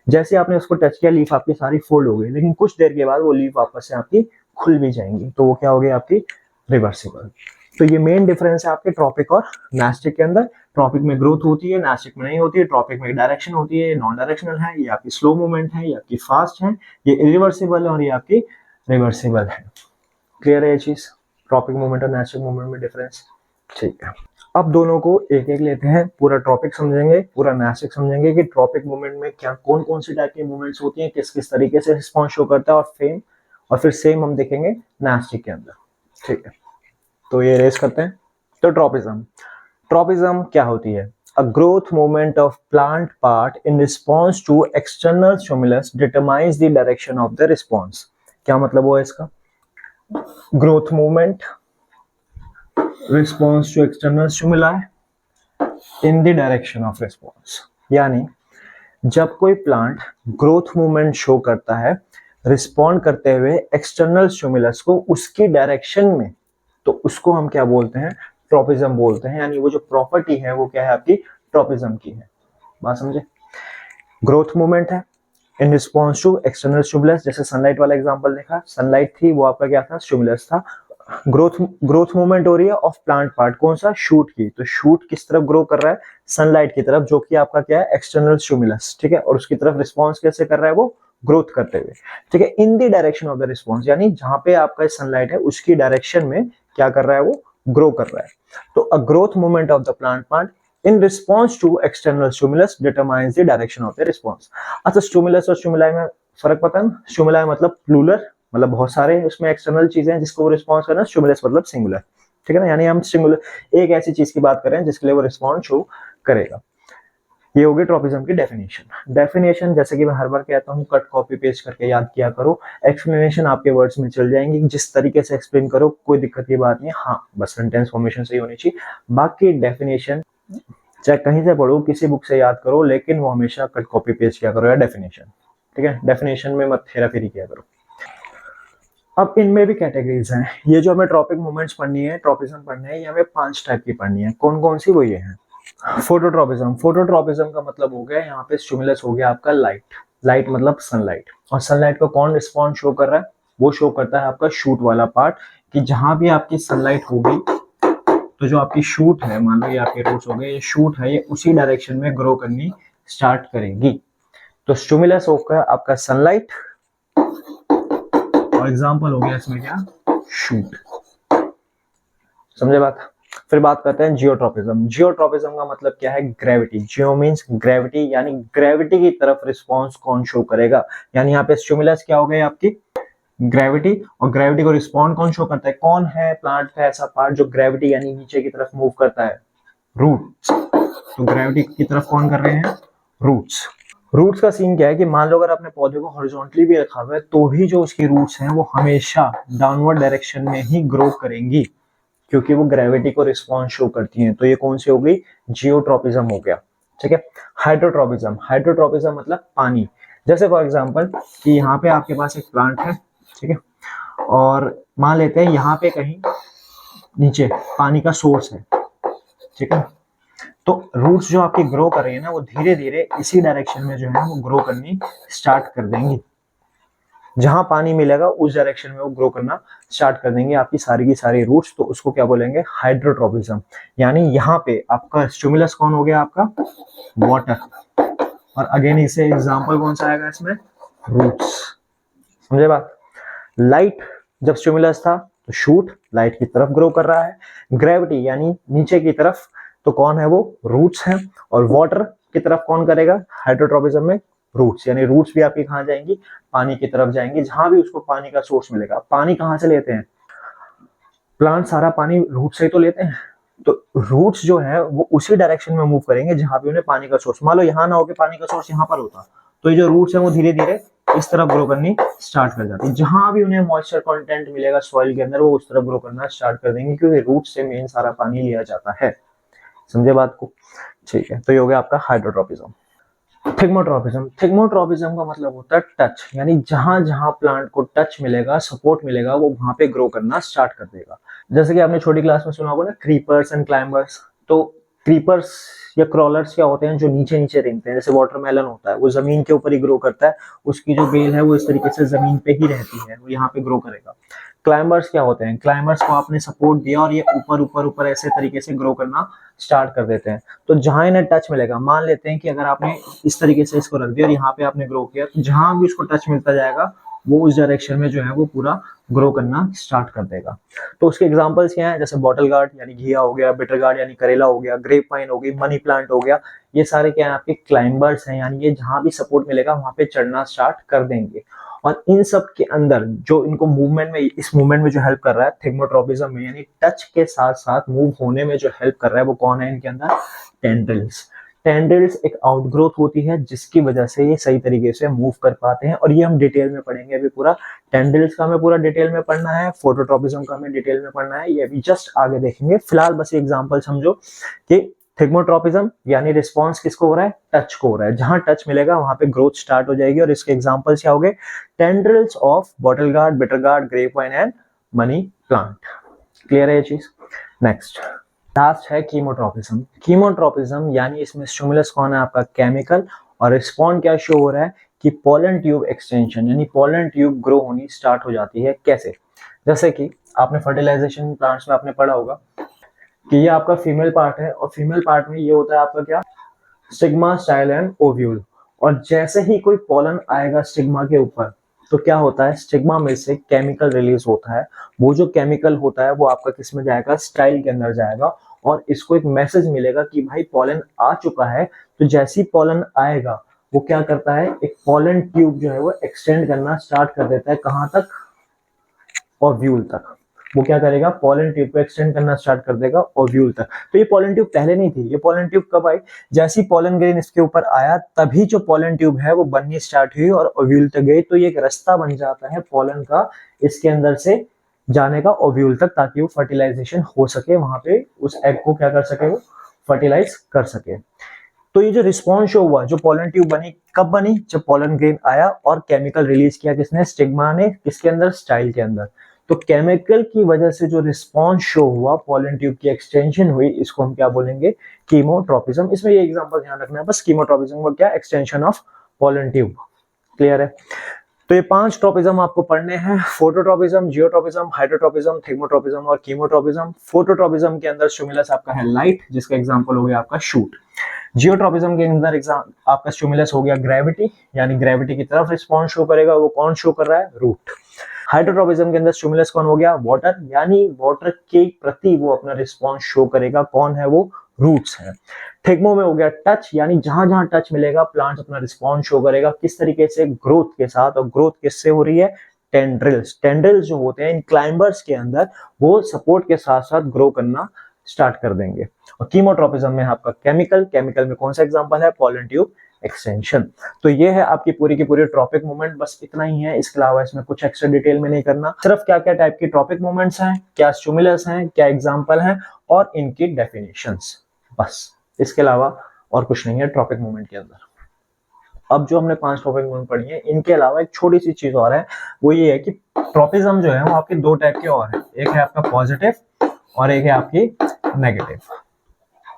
जैसे आपने उसको टच किया, लीफ आपकी सारी फोल्ड हो गई, लेकिन कुछ देर के बाद वो लीफ वापस से आपकी खुल भी जाएंगी, तो वो क्या हो गई, आपकी रिवर्सिबल। तो ये मेन डिफरेंस है आपके ट्रॉपिक और नास्टिक के अंदर। ट्रॉपिक में ग्रोथ होती है, नास्टिक में नहीं होती है। ट्रॉपिक में डायरेक्शन होती है, नॉन डायरेक्शनल है, ये आपकी स्लो मूवमेंट है, ये आपकी फास्ट है, ये इरिवर्सिबल है और ये आपकी रिवर्सिबल है। क्लियर है ये चीज, ट्रॉपिक मूवमेंट और नास्टिक मूवमेंट में डिफरेंस। ठीक है, अब दोनों को एक एक लेते हैं, पूरा ट्रॉपिक समझेंगे, पूरा नास्टिक समझेंगे कि ट्रॉपिक मूवमेंट में क्या कौन कौन सी टाइप की मूवमेंट्स होती हैं, किस किस तरीके से रिस्पॉन्स शो करता है, और फिर सेम हम देखेंगे नास्टिक के अंदर। ठीक है, तो ये रेस करते हैं। तो ट्रॉपिज्म क्या होती है, a growth movement of plant part in response to external stimulus determines the direction of the response. क्या मतलब हुआ इसका, growth movement response to external stimuli in the direction of response, यानी जब कोई प्लांट ग्रोथ मूवमेंट शो करता है respond करते हुए एक्सटर्नल स्टिमुलस को उसकी डायरेक्शन में, तो उसको हम क्या बोलते हैं, ट्रॉपिज्म बोलते हैं। यानी वो जो प्रॉपर्टी है वो क्या है, आपकी ट्रॉपिज्म की है। बात समझे, ग्रोथ मूवमेंट है, in response to external stimulus, जैसे सनलाइट वाला एग्जांपल देखा, सनलाइट थी वो आपका क्या था, स्टिमुलस था। ग्रोथ मूवमेंट हो रही है ऑफ प्लांट पार्ट, कौन सा, शूट की, तो शूट किस तरफ ग्रो कर रहा है, सनलाइट की तरफ, जो कि आपका क्या है, एक्सटर्नल स्टिमुलस, ठीक है, और उसकी तरफ रिस्पॉन्स कैसे कर रहा है वो, ग्रोथ करते हुए, ठीक है, इन the direction of the response, यानी जहां पे आपका सनलाइट है उसकी डायरेक्शन में क्या कर रहा है वो, ग्रो कर रहा है। तो a growth movement of the plant part in response to external stimulus determines the direction of the response. अच्छा, स्टिमुलस और स्टिमुलाई में फर्क पता है ना, स्टिमुलाई मतलब प्लूरल, मतलब बहुत सारे उसमें एक्सटर्नल चीजें हैं जिसको वो रिस्पॉन्स करना, स्टिमुलस मतलब सिंगुलर, ठीक है ना, यानी हम स्टिमुलर एक ऐसी चीज की बात कर रहे हैं जिसके लिए वो रिस्पॉन्स शो करेगा। ये हो गई ट्रॉपिज्म की डेफिनेशन। डेफिनेशन जैसे कि मैं हर बार कहता हूँ, कट कॉपी पेस्ट करके याद किया करो, एक्सप्लेनेशन आपके वर्ड्स में चल जाएंगी, जिस तरीके से एक्सप्लेन करो कोई दिक्कत की बात नहीं, हाँ बस सेंटेंस फॉर्मेशन सही होनी चाहिए, बाकी डेफिनेशन चाहे कहीं से पढ़ो, किसी बुक से याद करो, लेकिन वो हमेशा कट कॉपी पेस्ट किया करो या डेफिनेशन, ठीक है, डेफिनेशन में मत हेरा फेरी किया करो। अब इनमें भी कैटेगरीज हैं, ये जो हमें ट्रॉपिक मूवमेंट्स पढ़नी है, ट्रॉपिज्म पढ़ना है, ये हमें 5 टाइप की पढ़नी है, कौन कौन सी, वो ये है। फोटोट्रॉपिज्म, फोटोट्रॉपिज्म का मतलब हो गया यहाँ पे स्टिमुलस हो गया आपका लाइट, लाइट मतलब सनलाइट, और सनलाइट को कौन रिस्पॉन्स शो कर रहा है, वो शो करता है आपका शूट वाला पार्ट, कि जहां भी आपकी सनलाइट होगी तो जो आपकी शूट है, मान लो ये आपके रूट्स हो गए, ये शूट है, ये उसी डायरेक्शन में ग्रो करनी स्टार्ट करेगी। तो स्टिमुलस होगा आपका सनलाइट, और एग्जांपल हो गया इसमें क्या, शूट, समझे बात। फिर बात करते हैं जियोट्रॉपिज्म। जियोट्रॉपिज्म का मतलब क्या है, ग्रेविटी, जियो मींस ग्रेविटी, यानी ग्रेविटी की तरफ रिस्पॉन्स कौन शो करेगा, यानी यहाँ पे स्टिमुलस क्या हो गई आपकी, ग्रेविटी, और ग्रेविटी को रिस्पॉन्ड कौन शो करता है, कौन है प्लांट का ऐसा पार्ट जो ग्रेविटी यानी नीचे की तरफ मूव करता है, रूट्स। तो ग्रेविटी की तरफ कौन कर रहे हैं, रूट्स। रूट्स का सीन क्या है कि मान लो अगर आपने पौधे को हॉरिजॉन्टली भी रखा हुआ है तो भी जो उसकी रूट्स हैं वो हमेशा डाउनवर्ड डायरेक्शन में ही ग्रो करेंगी, क्योंकि वो ग्रेविटी को रिस्पॉन्स शो करती हैं। तो ये कौन सी हो गई, जियोट्रॉपिज्म हो गया, ठीक है। हाइड्रोट्रॉपिज्म, हाइड्रोट्रॉपिज्म मतलब पानी, जैसे फॉर एग्जांपल कि यहाँ पे आपके पास एक प्लांट है, ठीक है, और मान लेते हैं यहाँ पे कहीं नीचे पानी का सोर्स है, ठीक है, तो रूट्स जो आपकी ग्रो कर रही है ना, वो धीरे धीरे इसी डायरेक्शन में जो है वो ग्रो करनी स्टार्ट कर देंगी, जहां पानी मिलेगा उस डायरेक्शन में वो ग्रो करना स्टार्ट कर देंगे आपकी सारी की सारी रूट्स। तो उसको क्या बोलेंगे, हाइड्रोट्रॉपिज्म। यानी यहाँ पे आपका स्टिमुलस कौन हो गया, आपका वाटर, और अगेन इसे एग्जांपल कौन सा आएगा इसमें, रूट्स, समझे बात। लाइट जब स्टिमुलस था तो शूट लाइट की तरफ ग्रो कर रहा है, ग्रेविटी यानी नीचे की तरफ, तो कौन है वो, रूट्स हैं, और वाटर की तरफ कौन करेगा हाइड्रोट्रॉपिज्म में, रूट्स, यानी रूट्स भी आपकी कहाँ जाएंगी, पानी की तरफ जाएंगी, जहां भी उसको पानी का सोर्स मिलेगा। पानी कहाँ से लेते हैं, प्लांट सारा पानी रूट से ही तो लेते हैं, तो रूट्स जो है वो उसी डायरेक्शन में मूव करेंगे जहां भी उन्हें पानी का सोर्स, मान लो यहाँ ना हो के पानी का सोर्स यहाँ पर होता, तो ये जो रूट्स है वो धीरे धीरे इस तरफ ग्रो करनी स्टार्ट कर जाती है, जहां भी उन्हें मॉइस्चर कंटेंट मिलेगा सॉइल के अंदर वो उस तरफ ग्रो करना स्टार्ट कर देंगे, क्योंकि रूट से मेन सारा पानी लिया जाता है, समझे बात को, ठीक है। तो ये हो गया आपका हाइड्रोट्रॉपिज्म। थिग्मोट्रॉपिज्म, थिग्मोट्रॉपिज्म का मतलब होता है टच, यानी जहां जहां प्लांट को टच मिलेगा, सपोर्ट मिलेगा, वो वहां पे ग्रो करना स्टार्ट कर देगा। जैसे कि आपने छोटी क्लास में सुना होगा ना, क्रीपर्स एंड क्लाइंबर्स। तो क्रीपर्स या क्रॉलर्स क्या होते हैं, जो नीचे नीचे रेंगते हैं, जैसे वाटरमेलन होता है वो जमीन के ऊपर ही ग्रो करता है, उसकी जो बेल है वो इस तरीके से जमीन पे ही रहती है, वो यहाँ पे ग्रो करेगा। क्लाइंबर्स क्या होते हैं, क्लाइंबर्स को आपने सपोर्ट दिया और ये ऊपर ऊपर ऊपर ऐसे तरीके से ग्रो करना स्टार्ट कर देते हैं। तो जहां इन्हें टच मिलेगा, मान लेते हैं कि अगर आपने इस तरीके से इसको रख दिया और यहाँ पे आपने ग्रो किया, तो जहां भी उसको टच मिलता जाएगा वो उस डायरेक्शन में जो है वो पूरा ग्रो करना स्टार्ट कर देगा। तो उसके एग्जांपल्स क्या हैं, जैसे बॉटल गार्ड यानी घिया हो गया, बिटर गार्ड यानी करेला हो गया, ग्रेप वाइन हो गई, मनी प्लांट हो गया, ये सारे क्या है आपके क्लाइंबर्स हैं, यानी ये जहां भी सपोर्ट मिलेगा वहां पे चढ़ना स्टार्ट कर देंगे। और इन सब के अंदर जो इनको मूवमेंट में, इस मूवमेंट में जो हेल्प कर रहा है थिग्मोट्रॉपिज्म में, यानी टच के साथ साथ मूव होने में जो हेल्प कर रहा है वो कौन है इनके अंदर, टेंड्रिल्स। टेंड्रिल्स एक आउटग्रोथ होती है जिसकी वजह से ये सही तरीके से मूव कर पाते हैं, और ये हम डिटेल में पढ़ेंगे अभी पूरा। टेंड्रिल्स का हमें पूरा डिटेल में पढ़ना है, फोटोट्रॉपिज्म का हमें डिटेल में पढ़ना है, ये अभी जस्ट आगे देखेंगे। फिलहाल बस एग्जांपल समझो कि थिग्मोट्रॉपिज्म यानी रिस्पॉन्स किसको हो रहा है, टच को हो रहा है, जहां टच मिलेगा वहां पे ग्रोथ स्टार्ट हो जाएगी, और इसके एग्जांपल्स क्या हो गए, tendrils of bottle gourd, bitter gourd, grape vine and money plant. Clear है ये चीज। नेक्स्ट लास्ट है कीमोट्रॉपिज्म। कीमोट्रॉपिज्म यानी इसमें स्टिमुलस कौन है आपका, केमिकल, और रिस्पॉन्ड क्या शो हो रहा है, कि पोलन ट्यूब एक्सटेंशन यानी पोलन ट्यूब ग्रो होनी स्टार्ट हो जाती है कैसे। जैसे कि आपने फर्टिलाइजेशन प्लांट्स में आपने पढ़ा होगा कि ये आपका फीमेल पार्ट है और फीमेल पार्ट में ये होता है आपका क्या, स्टिग्मा, स्टाइल एंड ओव्यूल। और जैसे ही कोई पोलन आएगा स्टिग्मा के ऊपर तो क्या होता है, स्टिग्मा में से केमिकल रिलीज होता है। वो जो केमिकल होता है वो आपका किस में जाएगा, स्टाइल के अंदर जाएगा और इसको एक मैसेज मिलेगा कि भाई पोलन आ चुका है। तो जैसी पोलन आएगा वो क्या करता है, एक पोलन ट्यूब जो है वो एक्सटेंड करना स्टार्ट कर देता है। कहां तक, ओव्यूल तक। वो क्या करेगा, पोलन ट्यूब को एक्सटेंड करना स्टार्ट कर देगा ओव्यूल तक। तो ये पोलन ट्यूब पहले नहीं थी, ये पोलन ट्यूब कब आई, जैसी पोलन ग्रेन इसके ऊपर आया तभी जो पोलन ट्यूब है वो बननी स्टार्ट हुई और ओव्यूल तक गई। तो ये एक रास्ता बन जाता है पोलन का इसके अंदर से जाने का ओव्यूल तक, ताकि वो फर्टिलाइजेशन हो सके, वहां पे उस एग को क्या कर सके, वो फर्टिलाइज कर सके। तो ये जो रिस्पॉन्स शो हुआ, जो पोलन ट्यूब बनी, कब बनी, जब पोलन ग्रेन आया और केमिकल रिलीज किया किसने, स्टिग्मा ने, किसके अंदर, स्टाइल के अंदर। तो केमिकल की वजह से जो रिस्पॉन्स शो हुआ, पोलन ट्यूब की एक्सटेंशन हुई, इसको हम क्या बोलेंगे, कीमोट्रोपिज्म। इसमें ये एग्जांपल ध्यान रखना है बस, कीमोट्रोपिज्म वो क्या, extension of pollen tube. Clear है। तो ये 5 ट्रोपिज्म आपको पढ़ने हैं, फोटोट्रोपिज्म, जियोट्रोपिज्म, हाइड्रोट्रोपिज्म, थिग्मोट्रोपिज्म और कीमोट्रोपिज्म। फोटोट्रोपिज्म के अंदर स्टिमुलस आपका है लाइट, जिसका एग्जांपल हो गया आपका शूट। जियोट्रोपिज्म के अंदर आपका स्टिमुलस हो गया ग्रेविटी, यानी ग्रेविटी की तरफ रिस्पॉन्स शो करेगा। वो कौन शो कर रहा है, रूट। हाइड्रोट्रोपिज्म के अंदर स्टिमुलस कौन हो गया, वाटर, यानी वाटर के प्रति वो अपना रिस्पॉन्स शो करेगा। कौन है वो, रूट्स है। थिग्मो में हो गया टच, यानी जहां जहां टच मिलेगा प्लांट अपना रिस्पॉन्स शो करेगा। किस तरीके से, ग्रोथ के साथ। और ग्रोथ किससे हो रही है, टेंड्रिल्स। टेंड्रिल्स जो होते हैं इन क्लाइंबर्स के अंदर, वो सपोर्ट के साथ साथ ग्रो करना स्टार्ट कर देंगे। और कीमोट्रोपिज्म में आपका केमिकल, केमिकल में कौन सा एग्जांपल है, पोलन ट्यूब एक्सटेंशन। तो ये है आपकी पूरी की पूरी ट्रॉपिक मूवमेंट, बस इतना ही है। इसके अलावा इसमें कुछ एक्स्ट्रा डिटेल में नहीं करना, सिर्फ क्या क्या टाइप की ट्रॉपिक मूवमेंट्स हैं, क्या स्टिमुलस हैं, क्या एग्जांपल हैं और इनकी डेफिनेशंस, बस। इसके अलावा और कुछ नहीं है ट्रॉपिक मूवमेंट के अंदर। अब जो हमने 5 ट्रॉपिक मूवमेंट पढ़ी है, इनके अलावा एक छोटी सी चीज और है, वो ये है कि ट्रॉपिज्म जो है वो आपके 2 टाइप के और है। एक है आपका पॉजिटिव और एक है आपकी नेगेटिव।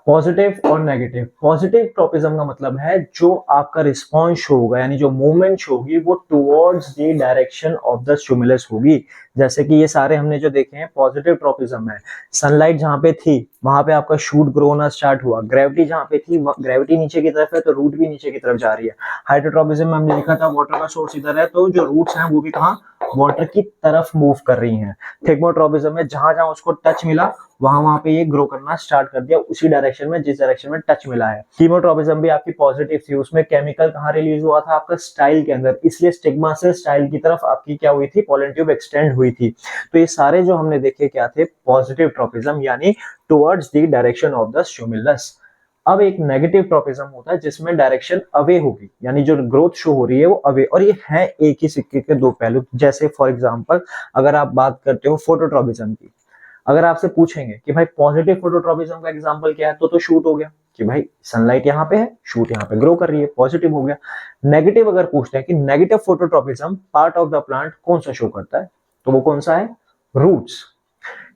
पॉजिटिव और नेगेटिव। पॉजिटिव ट्रॉपिज्म का मतलब है जो आपका रिस्पॉन्स शो होगा, यानी जो मूवमेंट शो होगी वो towards the direction of the stimulus होगी। जैसे कि ये सारे हमने जो देखे हैं पॉजिटिव ट्रॉपिज्म है। सनलाइट जहां पे थी वहां पे आपका शूट ग्रो होना स्टार्ट हुआ। ग्रेविटी जहां पे थी, ग्रेविटी नीचे की तरफ है तो रूट भी नीचे की तरफ जा रही है। हाइड्रोट्रॉपिज्म में हमने लिखा था वाटर का सोर्स इधर है, तो जो रूट्स हैं वो भी कहां, वाटर की तरफ मूव कर रही हैं। थिग्मोट्रॉपिज्म में जहां जहां उसको टच मिला वहां वहां पे ये ग्रो करना स्टार्ट कर दिया, उसी डायरेक्शन में जिस डायरेक्शन में टच मिला है। कीमोट्रॉपिज्म भी आपकी पॉजिटिव थी, उसमें केमिकल कहां रिलीज हुआ था, आपका स्टाइल के अंदर, इसलिए स्टिग्मा से स्टाइल की तरफ आपकी क्या हुई थी, पोलन ट्यूब एक्सटेंड हुई थी। तो ये सारे जो हमने देखे क्या थे, पॉजिटिव ट्रॉपिज्म, यानी towards the direction of the stimulus. अब एक नेगेटिव ट्रॉपिज्म होता है जिसमें डायरेक्शन अवे होगी, यानी जो ग्रोथ शो हो रही है वो अवे। और ये है एक ही सिक्के के 2 पहलू। जैसे फॉर एग्जांपल अगर आप बात करते हो फोटोट्रॉपिज्म की, अगर आपसे पूछेंगे कि भाई पॉजिटिव फोटोट्रॉपिज्म का एग्जांपल क्या है, तो शूट हो गया कि भाई सनलाइट यहाँ पे है, शूट यहाँ पे ग्रो कर रही है, पॉजिटिव हो गया। नेगेटिव अगर पूछते हैं कि negative phototropism part of the plant कौन सा शो करता है, तो वो कौन सा है, रूट्स।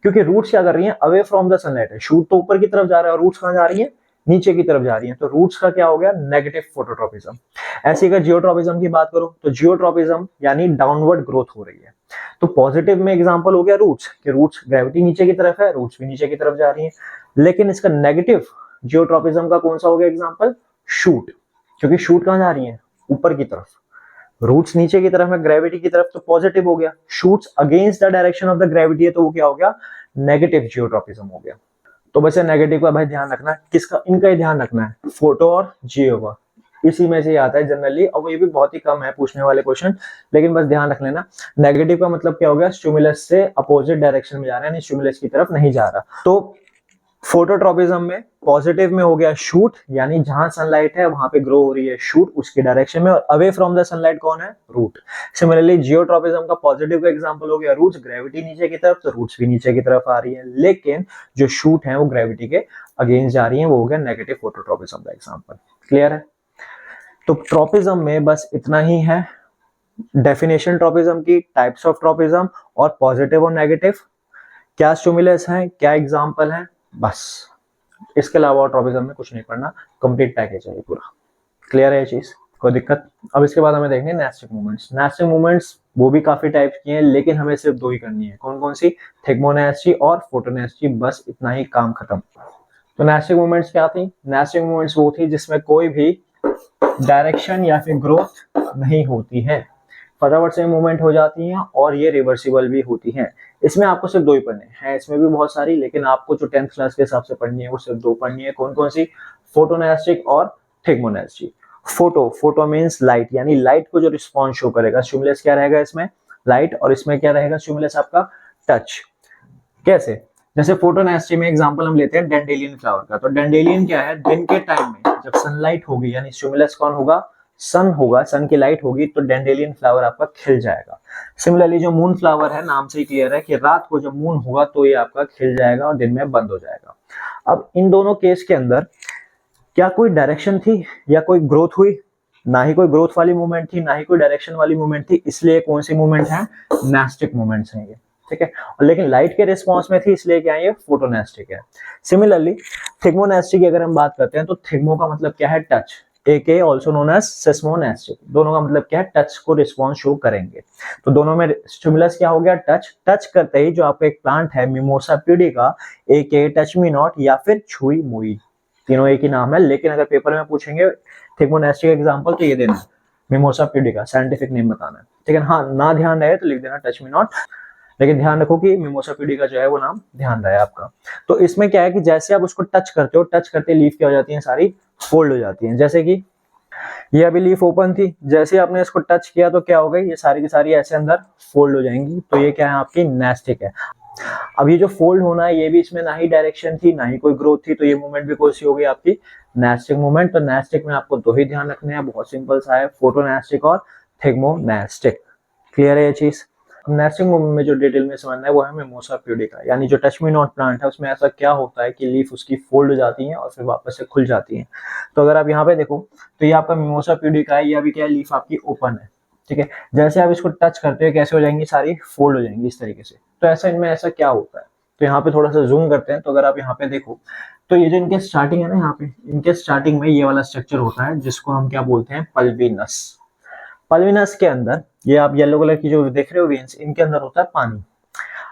क्योंकि रूट्स क्या कर रही हैं, अवे फ्रॉम द सनलाइट है। शूट तो ऊपर की तरफ जा रहा है और रूट्स कहां जा रही है, नीचे की तरफ जा रही है। तो रूट्स का क्या हो गया, नेगेटिव फोटोट्रॉपिज्म। ऐसे अगर जियोट्रॉपिज्म की बात करो तो जियोट्रॉपिज्म यानी डाउनवर्ड ग्रोथ हो रही है। तो पॉजिटिव में एग्जांपल हो गया रूट्स, कि रूट्स ग्रेविटी नीचे की तरफ है, रूट्स भी नीचे की तरफ जा रही हैं। लेकिन इसका नेगेटिव जियोट्रॉपिज्म का कौन सा हो गया एग्जांपल, शूट। क्योंकि शूट कहां जा रही है, ऊपर की तरफ, रूट्स नीचे की तरफ है, ग्रेविटी की तरफ, तो पॉजिटिव हो गया। Shoots against the direction of the gravity है, तो वो क्या हो गया, नेगेटिव जियोट्रॉपिज्म हो गया। तो बस नेगेटिव का भाई ध्यान रखना है, किसका, इनका ही ध्यान रखना है, फोटो और जियो का। इसी में से आता है जनरली, और ये भी बहुत ही कम है पूछने वाले क्वेश्चन, लेकिन बस ध्यान रख लेना। नेगेटिव का मतलब क्या हो गया, स्टिमुलस से अपोजिट डायरेक्शन में जा रहा है, यानी स्टिमुलस की तरफ नहीं जा रहा। तो फोटोट्रॉपिज्म में पॉजिटिव में हो गया शूट, यानी जहां सनलाइट है वहां पे ग्रो हो रही है शूट, उसकी डायरेक्शन में। और अवे फ्रॉम द सनलाइट कौन है, रूट। सिमिलरली जियोट्रॉपिज्म का पॉजिटिव का एग्जांपल हो गया रूट्स, ग्रेविटी नीचे की तरफ, तो रूट्स भी नीचे की तरफ आ रही है, लेकिन जो शूट है वो ग्रेविटी के अगेंस्ट जा रही है, वो हो गया नेगेटिव फोटोट्रॉपिज्म का एग्जांपल। क्लियर है। तो ट्रॉपिज्म में बस इतना ही है, डेफिनेशन ट्रॉपिज्म की, टाइप्स ऑफ ट्रॉपिज्म और पॉजिटिव और नेगेटिव, क्या स्टिमुलस है, क्या एग्जांपल है, बस। इसके अलावा ट्रॉपिज्म में कुछ नहीं पढ़ना, कंप्लीट पैकेज है ये पूरा। क्लियर है ये चीज। कोई दिक्कत। अब इसके बाद हमें देखने नेस्टिक मूवमेंट्स। नेस्टिक मूवमेंट्स वो भी काफी टाइप की हैं, लेकिन हमें सिर्फ दो ही करनी है। कौन कौन सी? थिग्मोनेस्टी और फोटोनेस्टी, बस इतना ही, काम खत्म। तो नेस्टिक मूवमेंट्स क्या थी? नेस्टिक मूवमेंट्स वो थी जिसमें कोई भी डायरेक्शन या फिर ग्रोथ नहीं होती है, फटाफट से मूवमेंट हो जाती हैं और ये रिवर्सिबल भी होती हैं। इसमें आपको सिर्फ दो ही पढ़ने हैं, इसमें भी बहुत सारी, लेकिन आपको जो 10th क्लास के हिसाब से पढ़नी है वो सिर्फ दो पढ़नी है। कौन कौन सी? फोटोनेस्टिक और थिग्मोनेस्टी। फोटो मींस लाइट, यानी लाइट को जो रिस्पॉन्स शो करेगा। स्टिमुलस क्या रहेगा इसमें? लाइट। और इसमें क्या रहेगा स्टिमुलस? आपका टच। कैसे? जैसे फोटोनेस्टी में एग्जांपल हम लेते हैं डैंडेलियन फ्लावर का। तो डैंडेलियन क्या है? दिन के टाइम में जब सनलाइट होगी, यानी स्टिमुलस कौन होगा? सन होगा, सन की लाइट होगी, तो डैंडेलियन फ्लावर आपका खिल जाएगा। सिमिलरली जो मून फ्लावर है, नाम से ही क्लियर है कि रात को जब मून होगा तो ये आपका खिल जाएगा और दिन में बंद हो जाएगा। अब इन दोनों केस के अंदर क्या कोई डायरेक्शन थी या कोई ग्रोथ हुई? ना ही कोई ग्रोथ वाली मूवमेंट थी, ना ही कोई डायरेक्शन वाली मूवमेंट थी, इसलिए कौन सी मूवमेंट है? नेस्टिक मूवमेंट्स हैं ये, ठीक है। और लेकिन लाइट के रिस्पॉन्स में थी, इसलिए क्या है? ये फोटोनेस्टिक है। सिमिलरली थिग्मोनेस्टिक की अगर हम बात करते हैं तो थिग्मो का मतलब क्या है? टच। एके ऑल्सो नोन एज सेस्मोनेस्टिक। दोनों का मतलब क्या है? टच को रिस्पॉन्स शो करेंगे। तो दोनों में स्टिमुलस क्या हो गया? टच। टच करते ही जो आपका एक प्लांट है mimosa pudica, aka touch me not या फिर छुई मुई, तीनों एक ही नाम है, लेकिन अगर पेपर में पूछेंगे थिग्मोनेस्टिक एग्जांपल तो ये देना है, मिमोसा प्यूडिका, साइंटिफिक नेम बताना है, ठीक है। हाँ, ना ध्यान रहे तो लिख देना टच मी नॉट, लेकिन ध्यान रखो कि मिमोसा प्यूडिका जो है वो नाम ध्यान रहे आपका। तो इसमें क्या है कि जैसे आप उसको टच करते हो, टच करते लीफ क्या हो जाती है? सारी फोल्ड हो जाती है। जैसे कि ये अभी लीफ ओपन थी, जैसे आपने इसको टच किया तो क्या हो गई? ये सारी की सारी ऐसे अंदर फोल्ड हो जाएंगी। तो ये क्या है? आपकी नेस्टिक है। अब ये जो फोल्ड होना है, ये भी इसमें ना ही डायरेक्शन थी ना ही कोई ग्रोथ थी, तो ये मूवमेंट भी कौन सी हो गई? आपकी नेस्टिक मूवमेंट। तो नेस्टिक में आपको दो ही ध्यान रखने हैं, बहुत सिंपल सा है, फोटोनेस्टिक और थिग्मोनेस्टिक। क्लियर है ये चीज? नेस्टिक मूवमेंट में जो डिटेल में समझना है वो है मिमोसा प्यूडिका, यानी जो टच मी नॉट प्लांट है उसमें ऐसा क्या होता है कि लीफ उसकी फोल्ड हो जाती है और फिर वापस से खुल जाती है। तो अगर आप यहाँ पे देखो तो ये आपका मिमोसा प्यूडिका है, ये अभी क्या है? लीफ आपकी ओपन है, ठीक है। जैसे आप इसको टच करते हो कैसे हो जाएंगी? सारी फोल्ड हो जाएंगी इस तरीके से। तो ऐसा इनमें ऐसा क्या होता है? तो यहाँ पे थोड़ा सा जूम करते हैं। तो अगर आप यहाँ पे देखो तो ये जो इनके स्टार्टिंग है ना, यहाँ पे इनके स्टार्टिंग में ये वाला स्ट्रक्चर होता है जिसको हम क्या बोलते हैं? पल्विनस। पल्विनस के अंदर ये आप येलो कलर की जो देख रहे हो वेन्स, इनके अंदर होता है पानी।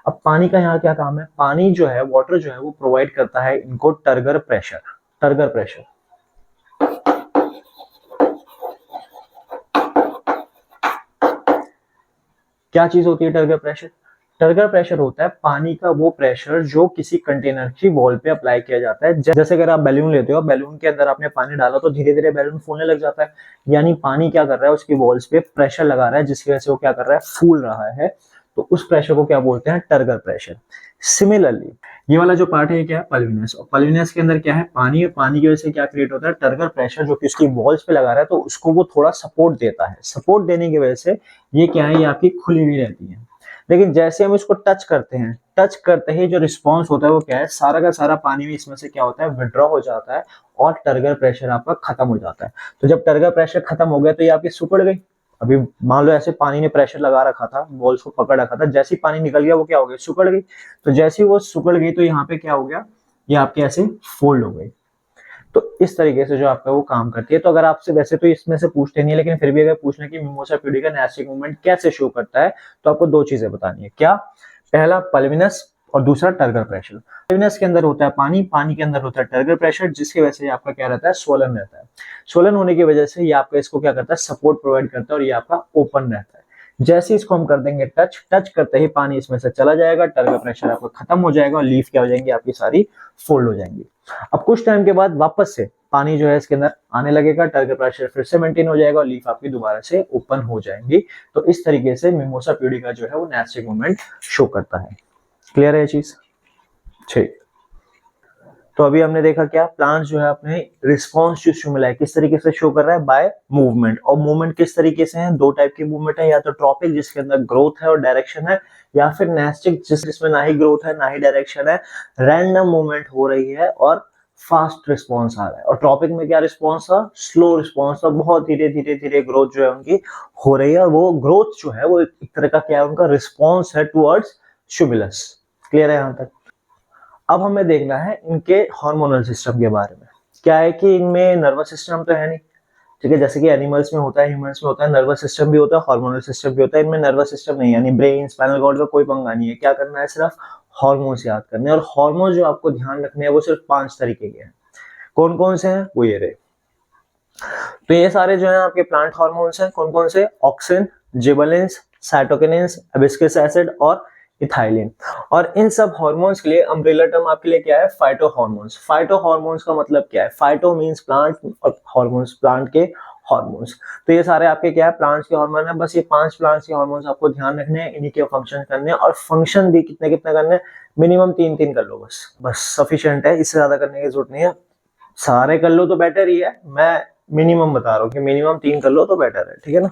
अब पानी का यहाँ क्या काम है? पानी जो है, वाटर जो है वो प्रोवाइड करता है इनको टर्गर प्रेशर। टर्गर प्रेशर क्या चीज होती है? Turgor pressure. टर्गर प्रेशर होता है पानी का वो प्रेशर जो किसी कंटेनर की वॉल पे अप्लाई किया जाता है। जैसे अगर आप बैलून लेते हो, बैलून के अंदर आपने पानी डाला तो धीरे धीरे बैलून फूलने लग जाता है, यानी पानी क्या कर रहा है? उसकी वॉल्स पे प्रेशर लगा रहा है, जिसकी वजह से वो क्या कर रहा है? फूल रहा है। तो उस प्रेशर को क्या बोलते हैं? Turgor pressure. सिमिलरली ये वाला जो पार्ट है ये क्या है? पल्विनस। और पल्विनस के अंदर क्या है? पानी है। पानी की वजह से क्या क्रिएट होता है? टर्गर प्रेशर, जो कि उसकी वॉल्स पे लगा रहा है, तो उसको वो थोड़ा सपोर्ट देता है। सपोर्ट देने की वजह से ये क्या है? ये आपकी खुली हुई रहती है। लेकिन जैसे हम इसको टच करते हैं, टच करते ही जो रिस्पॉन्स होता है वो क्या है? सारा का सारा पानी में इसमें से क्या होता है? विड्रॉ हो जाता है और टर्गर प्रेशर आपका खत्म हो जाता है। तो जब टर्गर प्रेशर खत्म हो गया तो ये आपकी सिकुड़ गई। अभी मान लो ऐसे पानी ने प्रेशर लगा रखा था, बॉल्स को पकड़ रखा था, जैसे ही पानी निकल गया वो क्या हो गया? सिकुड़ गई। तो जैसे ही वो सिकुड़ गई तो यहाँ पे क्या हो गया? ये आपके ऐसे फोल्ड हो गई। तो इस तरीके से जो आपका वो काम करती है। तो अगर आपसे, वैसे तो इसमें से पूछते नहीं है, लेकिन फिर भी अगर पूछना कि मिमोसा प्यूडिका नेस्टिक मूवमेंट कैसे शो करता है, तो आपको दो चीजें बतानी है। क्या? पहला पल्विनस और दूसरा टर्गर प्रेशर। पल्विनस के अंदर होता है पानी, पानी के अंदर होता है टर्गर प्रेशर, जिसकी वजह से आपका क्या रहता है? स्वोलन रहता है। स्वोलन होने की वजह से ये आपका इसको क्या करता है? सपोर्ट प्रोवाइड करता है और ये आपका ओपन रहता है। जैसे इसको हम कर देंगे टच, टच करते ही पानी इसमें से चला जाएगा, टर्गर प्रेशर आपका खत्म हो जाएगा और लीफ क्या हो जाएंगी? आपकी सारी फोल्ड हो जाएंगी। अब कुछ टाइम के बाद वापस से पानी जो है इसके अंदर आने लगेगा, टर्गर प्रेशर फिर से मेंटेन हो जाएगा और लीफ आपकी दोबारा से ओपन हो जाएंगी। तो इस तरीके से मिमोसा प्यूडिका जो है वो नेस्टिक मूवमेंट शो करता है। क्लियर है ये चीज? ठीक। तो अभी हमने देखा क्या? प्लांट जो है अपने रिस्पॉन्स टू स्टिमुलाई किस तरीके से शो कर रहा है? Bye movement. और मूवमेंट किस तरीके से है? दो टाइप की मूवमेंट है, या तो ट्रॉपिक जिसके अंदर ग्रोथ है और डायरेक्शन है, या फिर नेस्टिक जिसमें ना ही ग्रोथ है ना ही डायरेक्शन है, रैंडम मूवमेंट हो रही है और फास्ट रिस्पॉन्स आ रहा है। और ट्रॉपिक में क्या रिस्पॉन्स था? स्लो रिस्पॉन्स था, बहुत धीरे धीरे धीरे ग्रोथ जो है उनकी हो रही है, और वो ग्रोथ जो है वो एक तरह का क्या है? उनका रिस्पॉन्स है टुवर्ड्स स्टिमुलस। क्लियर है यहां तक? अब हमें देखना है इनके हार्मोनल सिस्टम के बारे में। क्या है कि इनमें नर्वस सिस्टम तो है नहीं, ठीक है, जैसे कि एनिमल्स में होता है, ह्यूमंस में होता है, नर्वस सिस्टम भी होता है, हार्मोनल सिस्टम भी होता है। इनमें नर्वस सिस्टम नहीं, यानी ब्रेन, स्पाइनल कॉर्ड का कोई पंगा नहीं है। क्या करना है, सिर्फ हार्मोन्स याद करने हैं। और हार्मोन जो आपको ध्यान रखने हैं वो सिर्फ 5 तरीके के हैं। कौन कौन से हैं, वो ये रहे। तो ये सारे जो है आपके प्लांट हार्मोन्स हैं। कौन कौन से, ऑक्सिन, जिबरेलिन्स, साइटोकिनिन्स, हिबिस्कस एसिड और इथाइलिन। और इन सब हार्मोन्स के लिए अम्ब्रेला टर्म आपके लिए क्या है, फाइटो हार्मोन्स। फाइटो हार्मोन्स का मतलब क्या है, फाइटो मींस प्लांट और हार्मोन्स प्लांट के हार्मोन्स। तो ये सारे आपके क्या है, प्लांट्स के हार्मोन है। बस ये 5 प्लांट्स के हार्मोन्स आपको ध्यान रखने हैं, इन्हीं के फंक्शन करने हैं। और फंक्शन भी कितने कितने करने हैं, मिनिमम 3-3 कर लो, बस सफिशिएंट है, इससे ज्यादा करने की जरूरत नहीं है। सारे कर लो तो बेटर ही है, मैं मिनिमम बता रहा हूँ कि मिनिमम 3 कर लो तो बेटर है, ठीक है ना।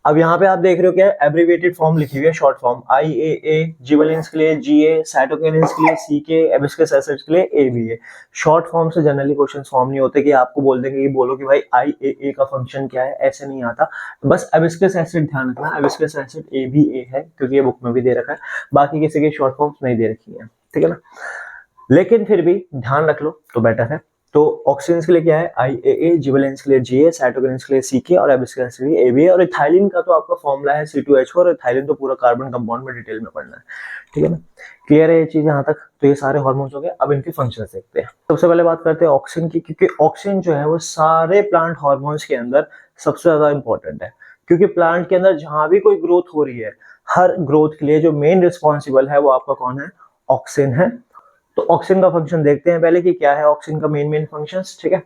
अब यहाँ पे आप देख रहे हो क्या, एब्रिविएटेड फॉर्म लिखी हुई है, शॉर्ट फॉर्म IAA, जिबरेलिन्स के लिए GA, साइटोकिनिन्स के लिए CK, हिबिस्कस एसिड्स के लिए ABA। शॉर्ट फॉर्म से जनरली क्वेश्चन फॉर्म नहीं होते कि आपको बोल देंगे कि बोलो कि भाई IAA का फंक्शन क्या है, ऐसे नहीं आता। बस हिबिस्कस एसिड ध्यान रखना, हिबिस्कस एसिड ABA है, क्योंकि ये बुक में भी दे रखा है, बाकी किसी की शॉर्ट फॉर्म्स नहीं दे रखी है, ठीक है ना। लेकिन फिर भी ध्यान रख लो तो बेटर है। तो ऑक्सीजन के लिए क्या है, IAA, जिबरेलिन्स के लिए GA, साइटोकिनिन्स के लिए CK और हिबिस्कस के लिए ABA। और इथाइलिन का तो आपका फॉर्मूला है C2H4, और इथाइलिन तो पूरा कार्बन कंपाउंड में डिटेल में पढ़ना है, ठीक है ना। क्लियर है ये चीज यहाँ तक। तो ये सारे हार्मोन्स हो गए। अब इनके फंक्शंस देखते हैं। सबसे पहले बात करते हैं ऑक्सीजन की, क्योंकि ऑक्सीजन जो है वो सारे प्लांट हार्मोन्स के अंदर सबसे ज्यादा इंपॉर्टेंट है। क्योंकि प्लांट के अंदर जहां भी कोई ग्रोथ हो रही है, हर ग्रोथ के लिए जो मेन रिस्पॉन्सिबल है वो आपका कौन है, ऑक्सीजन है। तो ऑक्सीजन का फंक्शन देखते हैं पहले कि क्या है ऑक्सीजन का मेन फंक्शंस, ठीक है।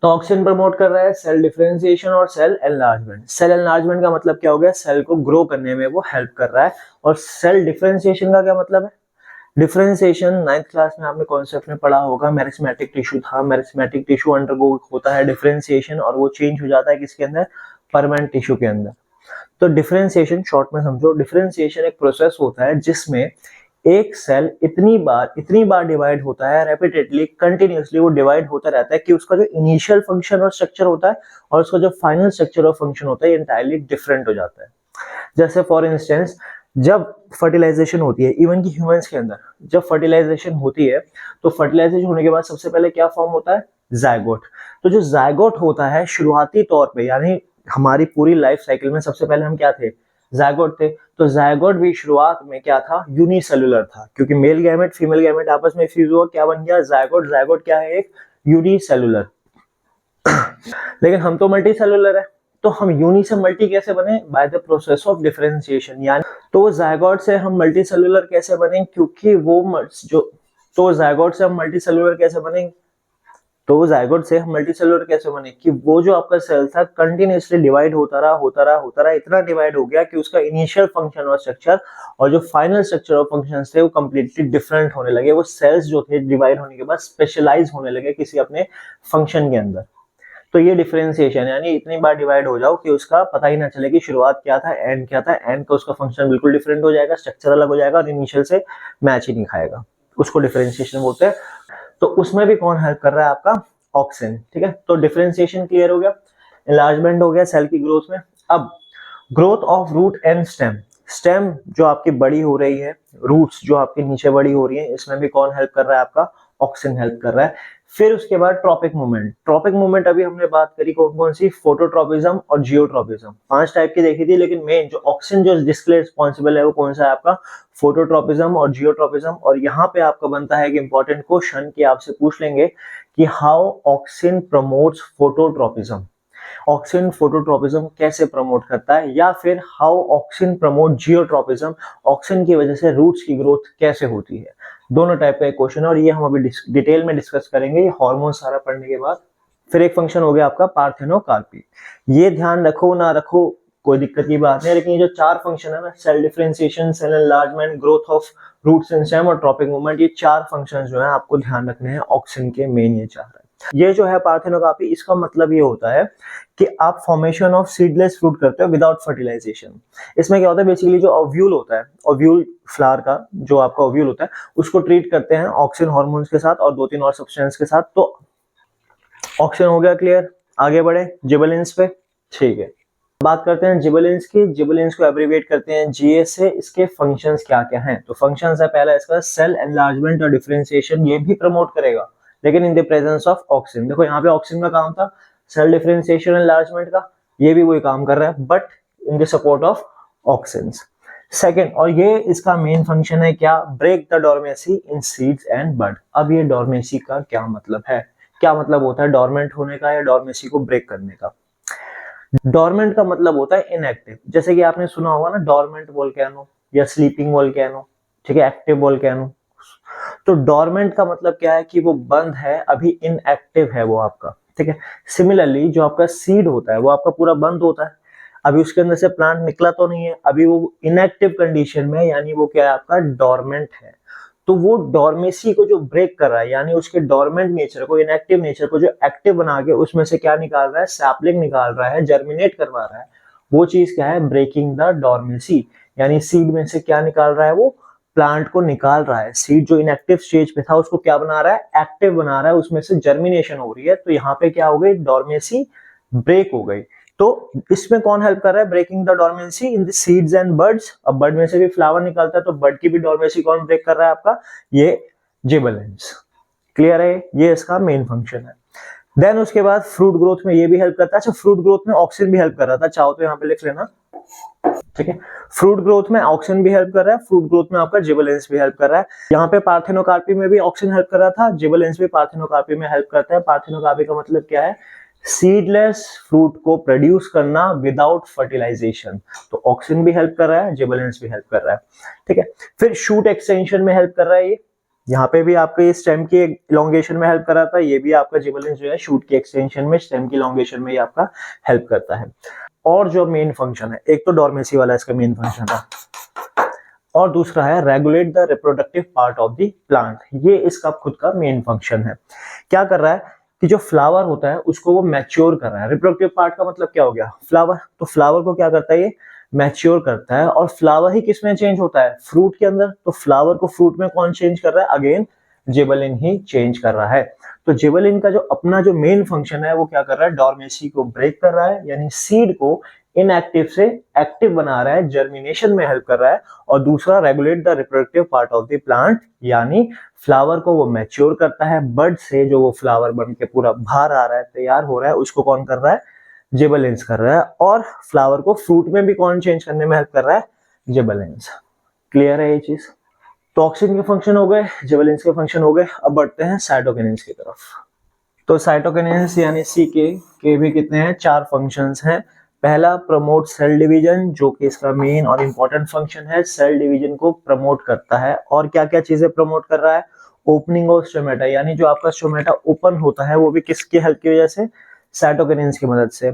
तो ऑक्सीजन प्रमोट कर रहा है सेल डिफरेंशिएशन और सेल एनलार्जमेंट। सेल एनलार्जमेंट का मतलब क्या हो गया, सेल को ग्रो करने में वो हेल्प कर रहा है। और सेल डिफरेंशिएशन का क्या मतलब है, डिफरेंशिएशन 9th क्लास में आपने कॉन्सेप्ट में पढ़ा होगा, मेरिस्मेटिक टिश्यू था। मेरिस्मेटिक टिश्यू अंडरगो होता है डिफरेंशिएशन और वो चेंज हो जाता है किसके अंदर, परमानेंट टिश्यू के अंदर। तो डिफरेंशिएशन शॉर्ट में समझो, डिफरेंशिएशन एक प्रोसेस होता है जिसमें एक सेल इतनी बार डिवाइड होता है, रेपिटेडली कंटिन्यूअसली वो डिवाइड होता रहता है कि उसका जो इनिशियल फंक्शन और स्ट्रक्चर होता है और उसका जो फाइनल स्ट्रक्चर और फंक्शन होता है इंटायरली डिफरेंट हो जाता है। जैसे फॉर इंस्टेंस जब फर्टिलाइजेशन होती है, इवन की ह्यूमंस के अंदर जब फर्टिलाइजेशन होती है, तो फर्टिलाइजेशन होने के बाद सबसे पहले क्या फॉर्म होता है, जायगोट। तो जो जायगोट होता है शुरुआती तौर पे, यानी हमारी पूरी लाइफ साइकिल में सबसे पहले हम क्या थे, जायगोट थे। तो जायगोट भी शुरुआत में क्या था, यूनिसेलुलर था, क्योंकि मेल गैमेट फीमेल गैमेट आपस में फ्यूज हुआ, क्या बन गया, जायगोट। जायगोट क्या है, एक यूनिसेलुलर। लेकिन हम तो मल्टी सेलुलर है, तो हम यूनि से मल्टी कैसे बने, by the process of differentiation. यानी तो जायगोट से हम मल्टी सेलुलर कैसे बने, क्योंकि वो जो, तो जायगोट से हम मल्टी सेलुलर कैसे बने, तो जायगोट से हम मल्टी सेलुलर कैसे बने, कि वो जो आपका सेल था कंटिन्यूअसली डिवाइड होता रहा, इतना डिवाइड हो गया कि उसका इनिशियल फंक्शन और स्ट्रक्चर और जो फाइनल स्ट्रक्चर और फंक्शंस थे वो कंप्लीटली डिफरेंट होने लगे। वो सेल्स जो थे डिवाइड होने के बाद स्पेशलाइज होने लगे किसी अपने फंक्शन के अंदर। तो ये डिफरेंशिएशन, यानी इतनी बार डिवाइड हो जाओ कि उसका पता ही ना चले कि शुरुआत क्या था, एंड क्या था। एंड का उसका फंक्शन बिल्कुल डिफरेंट हो जाएगा, स्ट्रक्चर अलग हो जाएगा और इनिशियल से मैच ही नहीं खाएगा, उसको डिफरेंशिएशन बोलते हैं। तो उसमें भी कौन हेल्प कर रहा है, आपका ऑक्सीजन, ठीक है। तो डिफरेंशिएशन क्लियर हो गया, एनलार्जमेंट हो गया सेल की ग्रोथ में। अब growth of root and stem, stem जो आपकी बड़ी हो रही है, रूट्स जो आपके नीचे बड़ी हो रही है, इसमें भी कौन हेल्प कर रहा है, आपका ऑक्सीजन हेल्प कर रहा है। फिर उसके बाद ट्रॉपिक मूवमेंट। ट्रॉपिक मूवमेंट अभी हमने बात करी कौन कौन सी, फोटोट्रॉपिज्म और जियोट्रॉपिज्म, 5 टाइप की देखी थी। लेकिन मेन जो ऑक्सीजन जो जिसके लिए रिस्पॉन्सिबल है वो कौन सा है, आपका फोटोट्रॉपिज्म और जियोट्रॉपिज्म। और यहाँ पे आपका बनता है एक इंपॉर्टेंट क्वेश्चन कि आपसे पूछ लेंगे कि how oxygen promotes phototropism, oxygen phototropism कैसे प्रमोट करता है, या फिर how oxygen promote geotropism, oxygen की वजह से रूट्स की ग्रोथ कैसे होती है। दोनों टाइप का एक क्वेश्चन है और ये हम अभी डिटेल में डिस्कस करेंगे हार्मोन सारा पढ़ने के बाद। फिर एक फंक्शन हो गया आपका पार्थेनोकार्पी। ये ध्यान रखो ना रखो कोई दिक्कत की बात नहीं, लेकिन ये जो 4 फंक्शन है ना, cell differentiation, cell enlargement, growth of roots and stem और ट्रॉपिक मूवमेंट, ये 4 फंक्शन जो है आपको ध्यान रखने हैं ऑक्सीजन के, मेन ये 4 है। ये जो है पार्थेनोकार्पी, इसका मतलब ये होता है कि आप फॉर्मेशन ऑफ सीडलेस फ्रूट करते हो विदाउट फर्टिलाइजेशन। इसमें क्या होता है, बेसिकली जो ओव्यूल होता है, ओव्यूल फ्लावर का जो आपका ओव्यूल होता है, उसको ट्रीट करते हैं ऑक्सीजन हार्मोन्स के साथ और 2-3 और सब्सटेंस के साथ। तो ऑक्सीजन हो गया क्लियर, आगे बढ़े जिबरेलिन्स पे, ठीक है। बात करते हैं जिबरेलिन्स की। जिबरेलिन्स को एब्रिविएट करते हैं GA से। इसके फंक्शंस क्या क्या हैं, तो फंक्शंस है पहला इसका सेल एनलार्जमेंट और डिफरेंशिएशन, ये भी प्रमोट करेगा लेकिन in the presence of oxygen. देखो यहाँ पे ऑक्सीजन का काम था सेल डिफरेंशिएशन एनलार्जमेंट का, ये भी वही काम कर रहा है but in the support of auxins. Second, और ये इसका मेन फंक्शन है क्या, break the dormancy in seeds and bud. अब ये डॉर्मेसी का क्या मतलब है, क्या मतलब होता है डॉर्मेंट होने का या डॉर्मेसी को ब्रेक करने का। डॉर्मेंट का मतलब होता है इनएक्टिव, जैसे कि आपने सुना होगा ना डॉर्मेंट वोल्केनो या स्लीपिंग वोल्केनो, ठीक है, एक्टिव वोल्केनो। तो डॉर्मेंट का मतलब क्या है कि वो बंद है, अभी इनएक्टिव है वो आपका, ठीक है। सिमिलरली जो आपका सीड होता है वो आपका पूरा बंद होता है, अभी उसके अंदर से प्लांट निकला तो नहीं है, अभी वो इनएक्टिव कंडीशन में, यानी वो क्या है आपका डॉर्मेंट है। तो वो डॉर्मेसी को जो ब्रेक कर रहा है, यानी उसके डॉर्मेंट नेचर को, इनएक्टिव नेचर को जो एक्टिव बना के उसमें से क्या निकाल रहा है, सैपलिंग निकाल रहा है, जर्मिनेट करवा रहा है, वो चीज क्या है, ब्रेकिंग द डॉर्मेसी। यानी सीड में से क्या निकाल रहा है, वो प्लांट को निकाल रहा है। सीड जो इनएक्टिव स्टेज पे था उसको क्या बना रहा है, एक्टिव बना रहा है, उसमें से जर्मिनेशन हो रही है। तो यहाँ पे क्या हो गई, डॉर्मेसी ब्रेक हो गई। तो इसमें कौन हेल्प कर रहा है, breaking the dormancy in the seeds and birds. अब बर्ड में से भी फ्लावर निकलता है, तो बर्ड की भी डॉर्मेंसी कौन ब्रेक कर रहा है आपका, ये जिबरेलिन्स। क्लियर है, ये इसका मेन फंक्शन है। देन उसके बाद फ्रूट ग्रोथ में ये भी हेल्प करता है। अच्छा, फ्रूट ग्रोथ में ऑक्सीजन भी हेल्प कर रहा था, चाहो तो यहाँ पे लिख लेना, ठीक है। फ्रूट ग्रोथ में ऑक्सीजन भी हेल्प कर रहा है, फ्रूट ग्रोथ में आपका जिबरेलिन्स भी हेल्प कर रहा है। यहाँ पे पार्थेनोकार्पी में भी ऑक्सीजन हेल्प कर रहा था, जिबरेलिन्स भी पार्थेनोकार्पी में हेल्प करता है। पार्थेनोकार्पी का मतलब क्या है, सीडलेस फ्रूट को प्रोड्यूस करना विदाउट फर्टिलाइजेशन। तो ऑक्सीजन भी हेल्प कर रहा है, जिबरेलिन्स भी हेल्प कर रहा है, ठीक है। फिर शूट एक्सटेंशन में हेल्प कर रहा है ये, यहाँ पे भी आपके स्टेम की इलोंगेशन में हेल्प कर रहा था, ये भी आपका जिबरेलिन्स जो है शूट की एक्सटेंशन में, स्टेम की इलोंगेशन में ये आपका हेल्प करता है। और जो मेन फंक्शन है, एक तो डॉर्मेसी वाला इसका मेन फंक्शन था, और दूसरा है regulate the reproductive part of the plant. ये इसका खुद का मेन फंक्शन है। क्या कर रहा है कि जो फ्लावर होता है उसको वो मैच्योर कर रहा है। रिप्रोडक्टिव पार्ट का मतलब क्या हो गया, फ्लावर। तो फ्लावर को क्या करता है, ये मैच्योर करता है। और फ्लावर ही किसमें चेंज होता है, फ्रूट के अंदर। तो फ्लावर को फ्रूट में कौन चेंज कर रहा है, अगेन जिबरेलिन ही चेंज कर रहा है। तो जिबरेलिन का जो अपना जो मेन फंक्शन है वो क्या कर रहा है, डॉर्मेसी को ब्रेक कर रहा है, यानी सीड को इनएक्टिव से एक्टिव बना रहा है, जर्मिनेशन में हेल्प कर रहा है। और दूसरा regulate the reproductive part of the plant, यानी फ्लावर को वो मैच्योर करता है। बर्ड से जो वो फ्लावर बन के पूरा बाहर आ रहा है, तैयार हो रहा है, उसको कौन कर रहा है, जिबरेलिन्स कर रहा है। और फ्लावर को फ्रूट में भी कौन चेंज करने में हेल्प कर रहा है, जिबरेलिन्स। क्लियर है ये चीज। तो ऑक्सीजन के फंक्शन हो गए, जिबरेलिन्स के फंक्शन हो गए। अब बढ़ते हैं साइटोकिनिन्स की तरफ। तो साइटोकिनिन्स यानी सी के भी कितने हैं, 4 फंक्शंस हैं। पहला, प्रमोट सेल डिवीजन, जो कि इसका मेन और इंपॉर्टेंट फंक्शन है, सेल डिवीजन को प्रमोट करता है। और क्या क्या चीजें प्रमोट कर रहा है, ओपनिंग ऑफ स्टोमेटा, यानी जो आपका स्टोमेटा ओपन होता है वो भी किसकी हेल्प की वजह से, साइटोकिनिन्स की मदद से।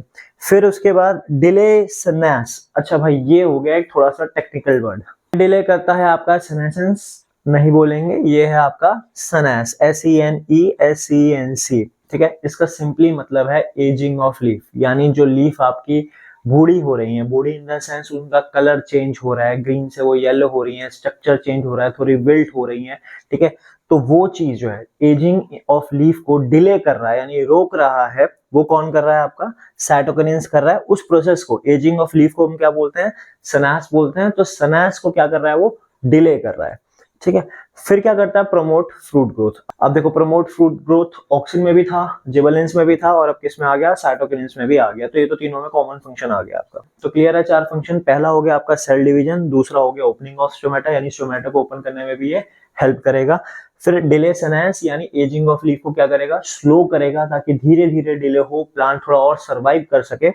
फिर उसके बाद डिले सिनेस। अच्छा भाई, ये हो गया एक थोड़ा सा टेक्निकल वर्ड। डिले करता है आपका सेनेसेंस, नहीं बोलेंगे, ये है आपका सनेस, SENESCENC, ठीक है। इसका सिंपली मतलब है एजिंग ऑफ लीफ, यानी जो लीफ आपकी बूढ़ी हो रही है, बूढ़ी इन द सेंस उनका कलर चेंज हो रहा है, ग्रीन से वो येलो हो रही है, स्ट्रक्चर चेंज हो रहा है, थोड़ी विल्ट हो रही है, ठीक है। तो वो चीज जो है एजिंग ऑफ लीफ को डिले कर रहा है, यानी रोक रहा है, वो कौन कर रहा है, आपका साइटोकिनिन्स कर रहा है। उस प्रोसेस को, एजिंग ऑफ लीफ को हम क्या बोलते हैं, सनेस बोलते हैं। तो सनेस को क्या कर रहा है, वो डिले कर रहा है, ठीक है। फिर क्या करता है, प्रमोट फ्रूट ग्रोथ। अब देखो, प्रमोट फ्रूट ग्रोथ ऑक्सीन में भी था, जिबरेलिन्स में भी था, और अब किस में आ गया, साइटोकिनिन्स में भी आ गया। तो ये तो तीनों में कॉमन फंक्शन आ गया आपका। तो क्लियर है, 4 फंक्शन। पहला हो गया आपका सेल डिवीजन, दूसरा हो गया ओपनिंग ऑफ स्टोमेटा, यानी स्टोमेटा को ओपन करने में भी ये हेल्प करेगा। फिर डिले सेनेस, यानी एजिंग ऑफ लीफ को क्या करेगा, स्लो करेगा, ताकि धीरे धीरे डिले हो, प्लांट थोड़ा और सर्वाइव कर सके,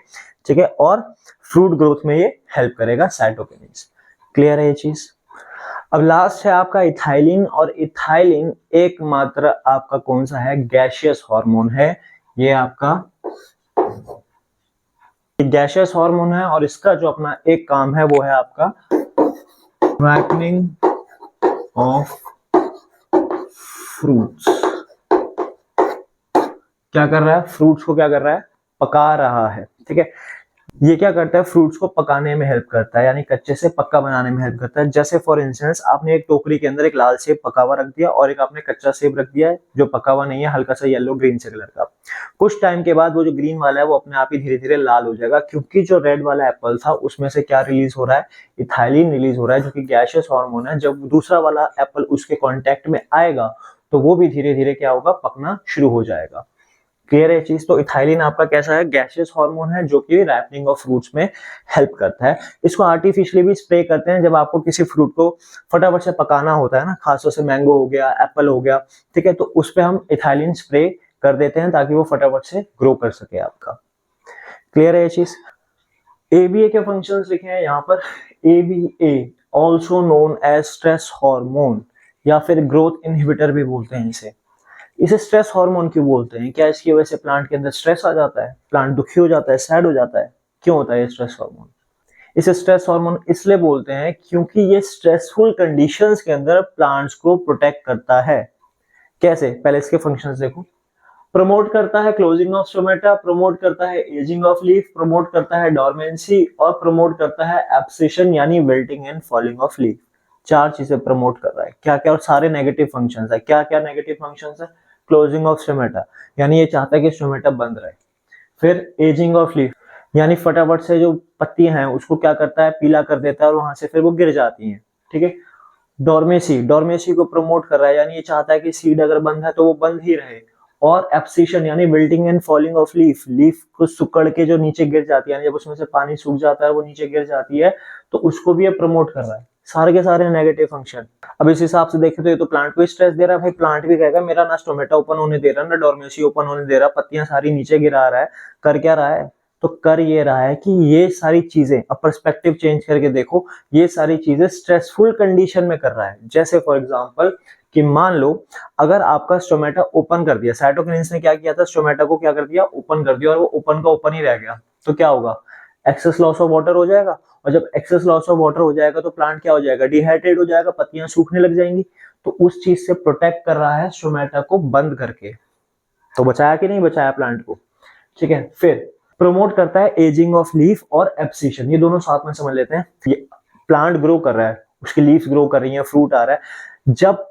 ठीक है। और फ्रूट ग्रोथ में ये हेल्प करेगा, साइटोकिनिन्स। क्लियर है ये चीज। अब लास्ट है आपका इथाइलिन, और इथाइलिन एकमात्र आपका कौन सा है, गैसियस हार्मोन है। ये आपका गैसियस हार्मोन है, और इसका जो अपना एक काम है वो है आपका ripening ऑफ फ्रूट्स। क्या कर रहा है, फ्रूट्स को क्या कर रहा है, पका रहा है, ठीक है। ये क्या करता है, फ्रूट्स को पकाने में हेल्प करता है, यानी कच्चे से पक्का बनाने में हेल्प करता है। जैसे फॉर इंस्टेंस, आपने एक टोकरी के अंदर एक लाल सेब पका हुआ रख दिया, और एक आपने कच्चा सेब रख दिया है जो पका हुआ नहीं है, हल्का सा येलो ग्रीन से कलर का। कुछ टाइम के बाद वो जो ग्रीन वाला है वो अपने आप ही धीरे धीरे लाल हो जाएगा, क्योंकि जो रेड वाला एप्पल था उसमें से क्या रिलीज हो रहा है, इथाइलिन रिलीज हो रहा है, जो कि गैसियस हार्मोन है। जब दूसरा वाला एप्पल उसके कॉन्टेक्ट में आएगा तो वो भी धीरे धीरे क्या होगा, पकना शुरू हो जाएगा। क्लियर है चीज। तो इथाइलिन आपका कैसा है, गैसियस हार्मोन है जो कि रैपनिंग ऑफ फ्रूट्स में हेल्प करता है। इसको आर्टिफिशियली भी स्प्रे करते हैं जब आपको किसी फ्रूट को फटाफट से पकाना होता है ना, खासतौर से मैंगो हो गया, एप्पल हो गया, ठीक है, तो उस पे हम इथाइलिन स्प्रे कर देते हैं ताकि वो फटाफट से ग्रो कर सके आपका। क्लियर है ये चीज। एबीए के फंक्शंस लिखे हैं यहाँ पर। ABA also known as stress hormone या फिर ग्रोथ इनहिबिटर भी बोलते हैं इसे स्ट्रेस हार्मोन क्यों बोलते हैं? क्या इसकी वजह से प्लांट के अंदर स्ट्रेस आ जाता है, प्लांट दुखी हो जाता है, सैड हो जाता है? क्यों होता है ये स्ट्रेस हार्मोन? इसे स्ट्रेस हार्मोन इसलिए बोलते हैं क्योंकि ये स्ट्रेसफुल कंडीशंस के अंदर प्लांट्स को प्रोटेक्ट करता है। कैसे? पहले इसके फंक्शंस देखो। प्रमोट करता है क्लोजिंग ऑफ स्टोमेटा, प्रमोट करता है एजिंग ऑफ लीफ, प्रमोट करता है डोरमेंसी और प्रमोट करता है एब्सेशन यानी wilting and falling of leaf. 4 चीजें प्रमोट कर रहा है। क्या क्या? और सारे नेगेटिव फंक्शंस है। क्या क्या नेगेटिव फंक्शंस है? क्लोजिंग ऑफ स्टोमेटा यानी ये चाहता है कि स्टोमेटा बंद रहे। फिर एजिंग ऑफ लीफ यानी फटाफट से जो पत्तियां हैं उसको क्या करता है, पीला कर देता है और वहां से फिर वो गिर जाती हैं, ठीक है। डोरमेसी को प्रमोट कर रहा है यानी ये चाहता है कि सीड अगर बंद है तो वो बंद ही रहे। और एब्सेशन यानी wilting and falling of leaf को सुकड़ के जो नीचे गिर जाती है, यानी जब उसमें से पानी सूख जाता है वो नीचे गिर जाती है, तो उसको भी ये प्रमोट कर रहा है। सारे के सारे नेगेटिव फंक्शन। अब इस हिसाब से देखें तो ये तो प्लांट को स्ट्रेस दे रहा है। भाई प्लांट भी कहेगा मेरा ना स्टोमेटा ओपन होने दे रहा, ना डोरमेसी ओपन होने दे रहा, पत्तियां सारी नीचे गिरा रहा है। कर क्या रहा है? तो कर ये रहा है कि ये सारी चीजें, अब पर्सपेक्टिव चेंज करके देखो, ये सारी चीजें स्ट्रेसफुल कंडीशन में कर रहा है। जैसे फॉर एग्जांपल कि मान लो अगर आपका स्टोमेटा ओपन कर दिया, साइटोकिन्सिस ने क्या किया था, स्टोमेटा को क्या कर दिया, ओपन कर दिया, और वो ओपन का ओपन ही रह गया, तो क्या होगा? एक्सेस लॉस ऑफ वाटर हो जाएगा। और जब एक्सेस लॉस ऑफ वाटर हो जाएगा तो प्लांट क्या हो जाएगा? डिहाइड्रेट हो जाएगा, पत्तियां सूखने लग जाएंगी। तो उस चीज से प्रोटेक्ट कर रहा है स्टोमेटा को बंद करके। तो बचाया कि नहीं बचाया प्लांट को? ठीक है। फिर प्रमोट करता है एजिंग ऑफ लीफ और एब्सेशन। ये दोनों साथ में समझ लेते हैं। ये प्लांट ग्रो कर रहा है, उसकी लीव्स ग्रो कर रही हैं, फ्रूट आ रहा है। जब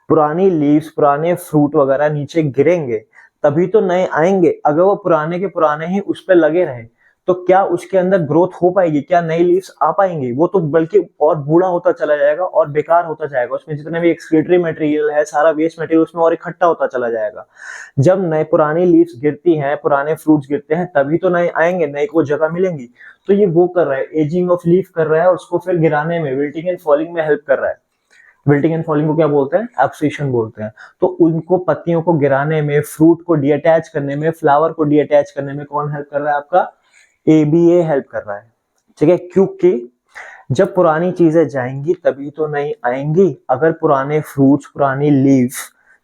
पुरानी लीव्स, पुराने फ्रूट वगैरह नीचे गिरेंगे तभी तो नए आएंगे। अगर वो पुराने के पुराने ही उस पर लगे रहे तो क्या उसके अंदर ग्रोथ हो पाएगी? क्या नई लीव्स आ पाएंगी? वो तो बल्कि और बूढ़ा होता चला जाएगा और बेकार होता जाएगा। उसमें जितने भी एक्सक्रीटरी मटेरियल है, सारा वेस्ट मटेरियल उसमें और इकट्ठा होता चला जाएगा। जब नए पुरानी लीव्स गिरती हैं, पुराने फ्रूट्स गिरते हैं, तभी तो नए आएंगे, नए को जगह मिलेंगी। तो ये वो कर रहा है, एजिंग ऑफ लीफ कर रहा है, और उसको फिर गिराने में, विल्टिंग एंड फॉलिंग में हेल्प कर रहा है। विल्टिंग एंड फॉलिंग को क्या बोलते हैं? एब्सेशन बोलते हैं। तो उनको पत्तियों को गिराने में, फ्रूट को डीअटैच करने में, फ्लावर को डीअटैच करने में कौन हेल्प कर रहा है? आपका एबीए हेल्प कर रहा है। ठीक है, क्योंकि जब पुरानी चीजें जाएंगी तभी तो नई आएंगी। अगर पुराने फ्रूट्स, पुरानी लीव्स,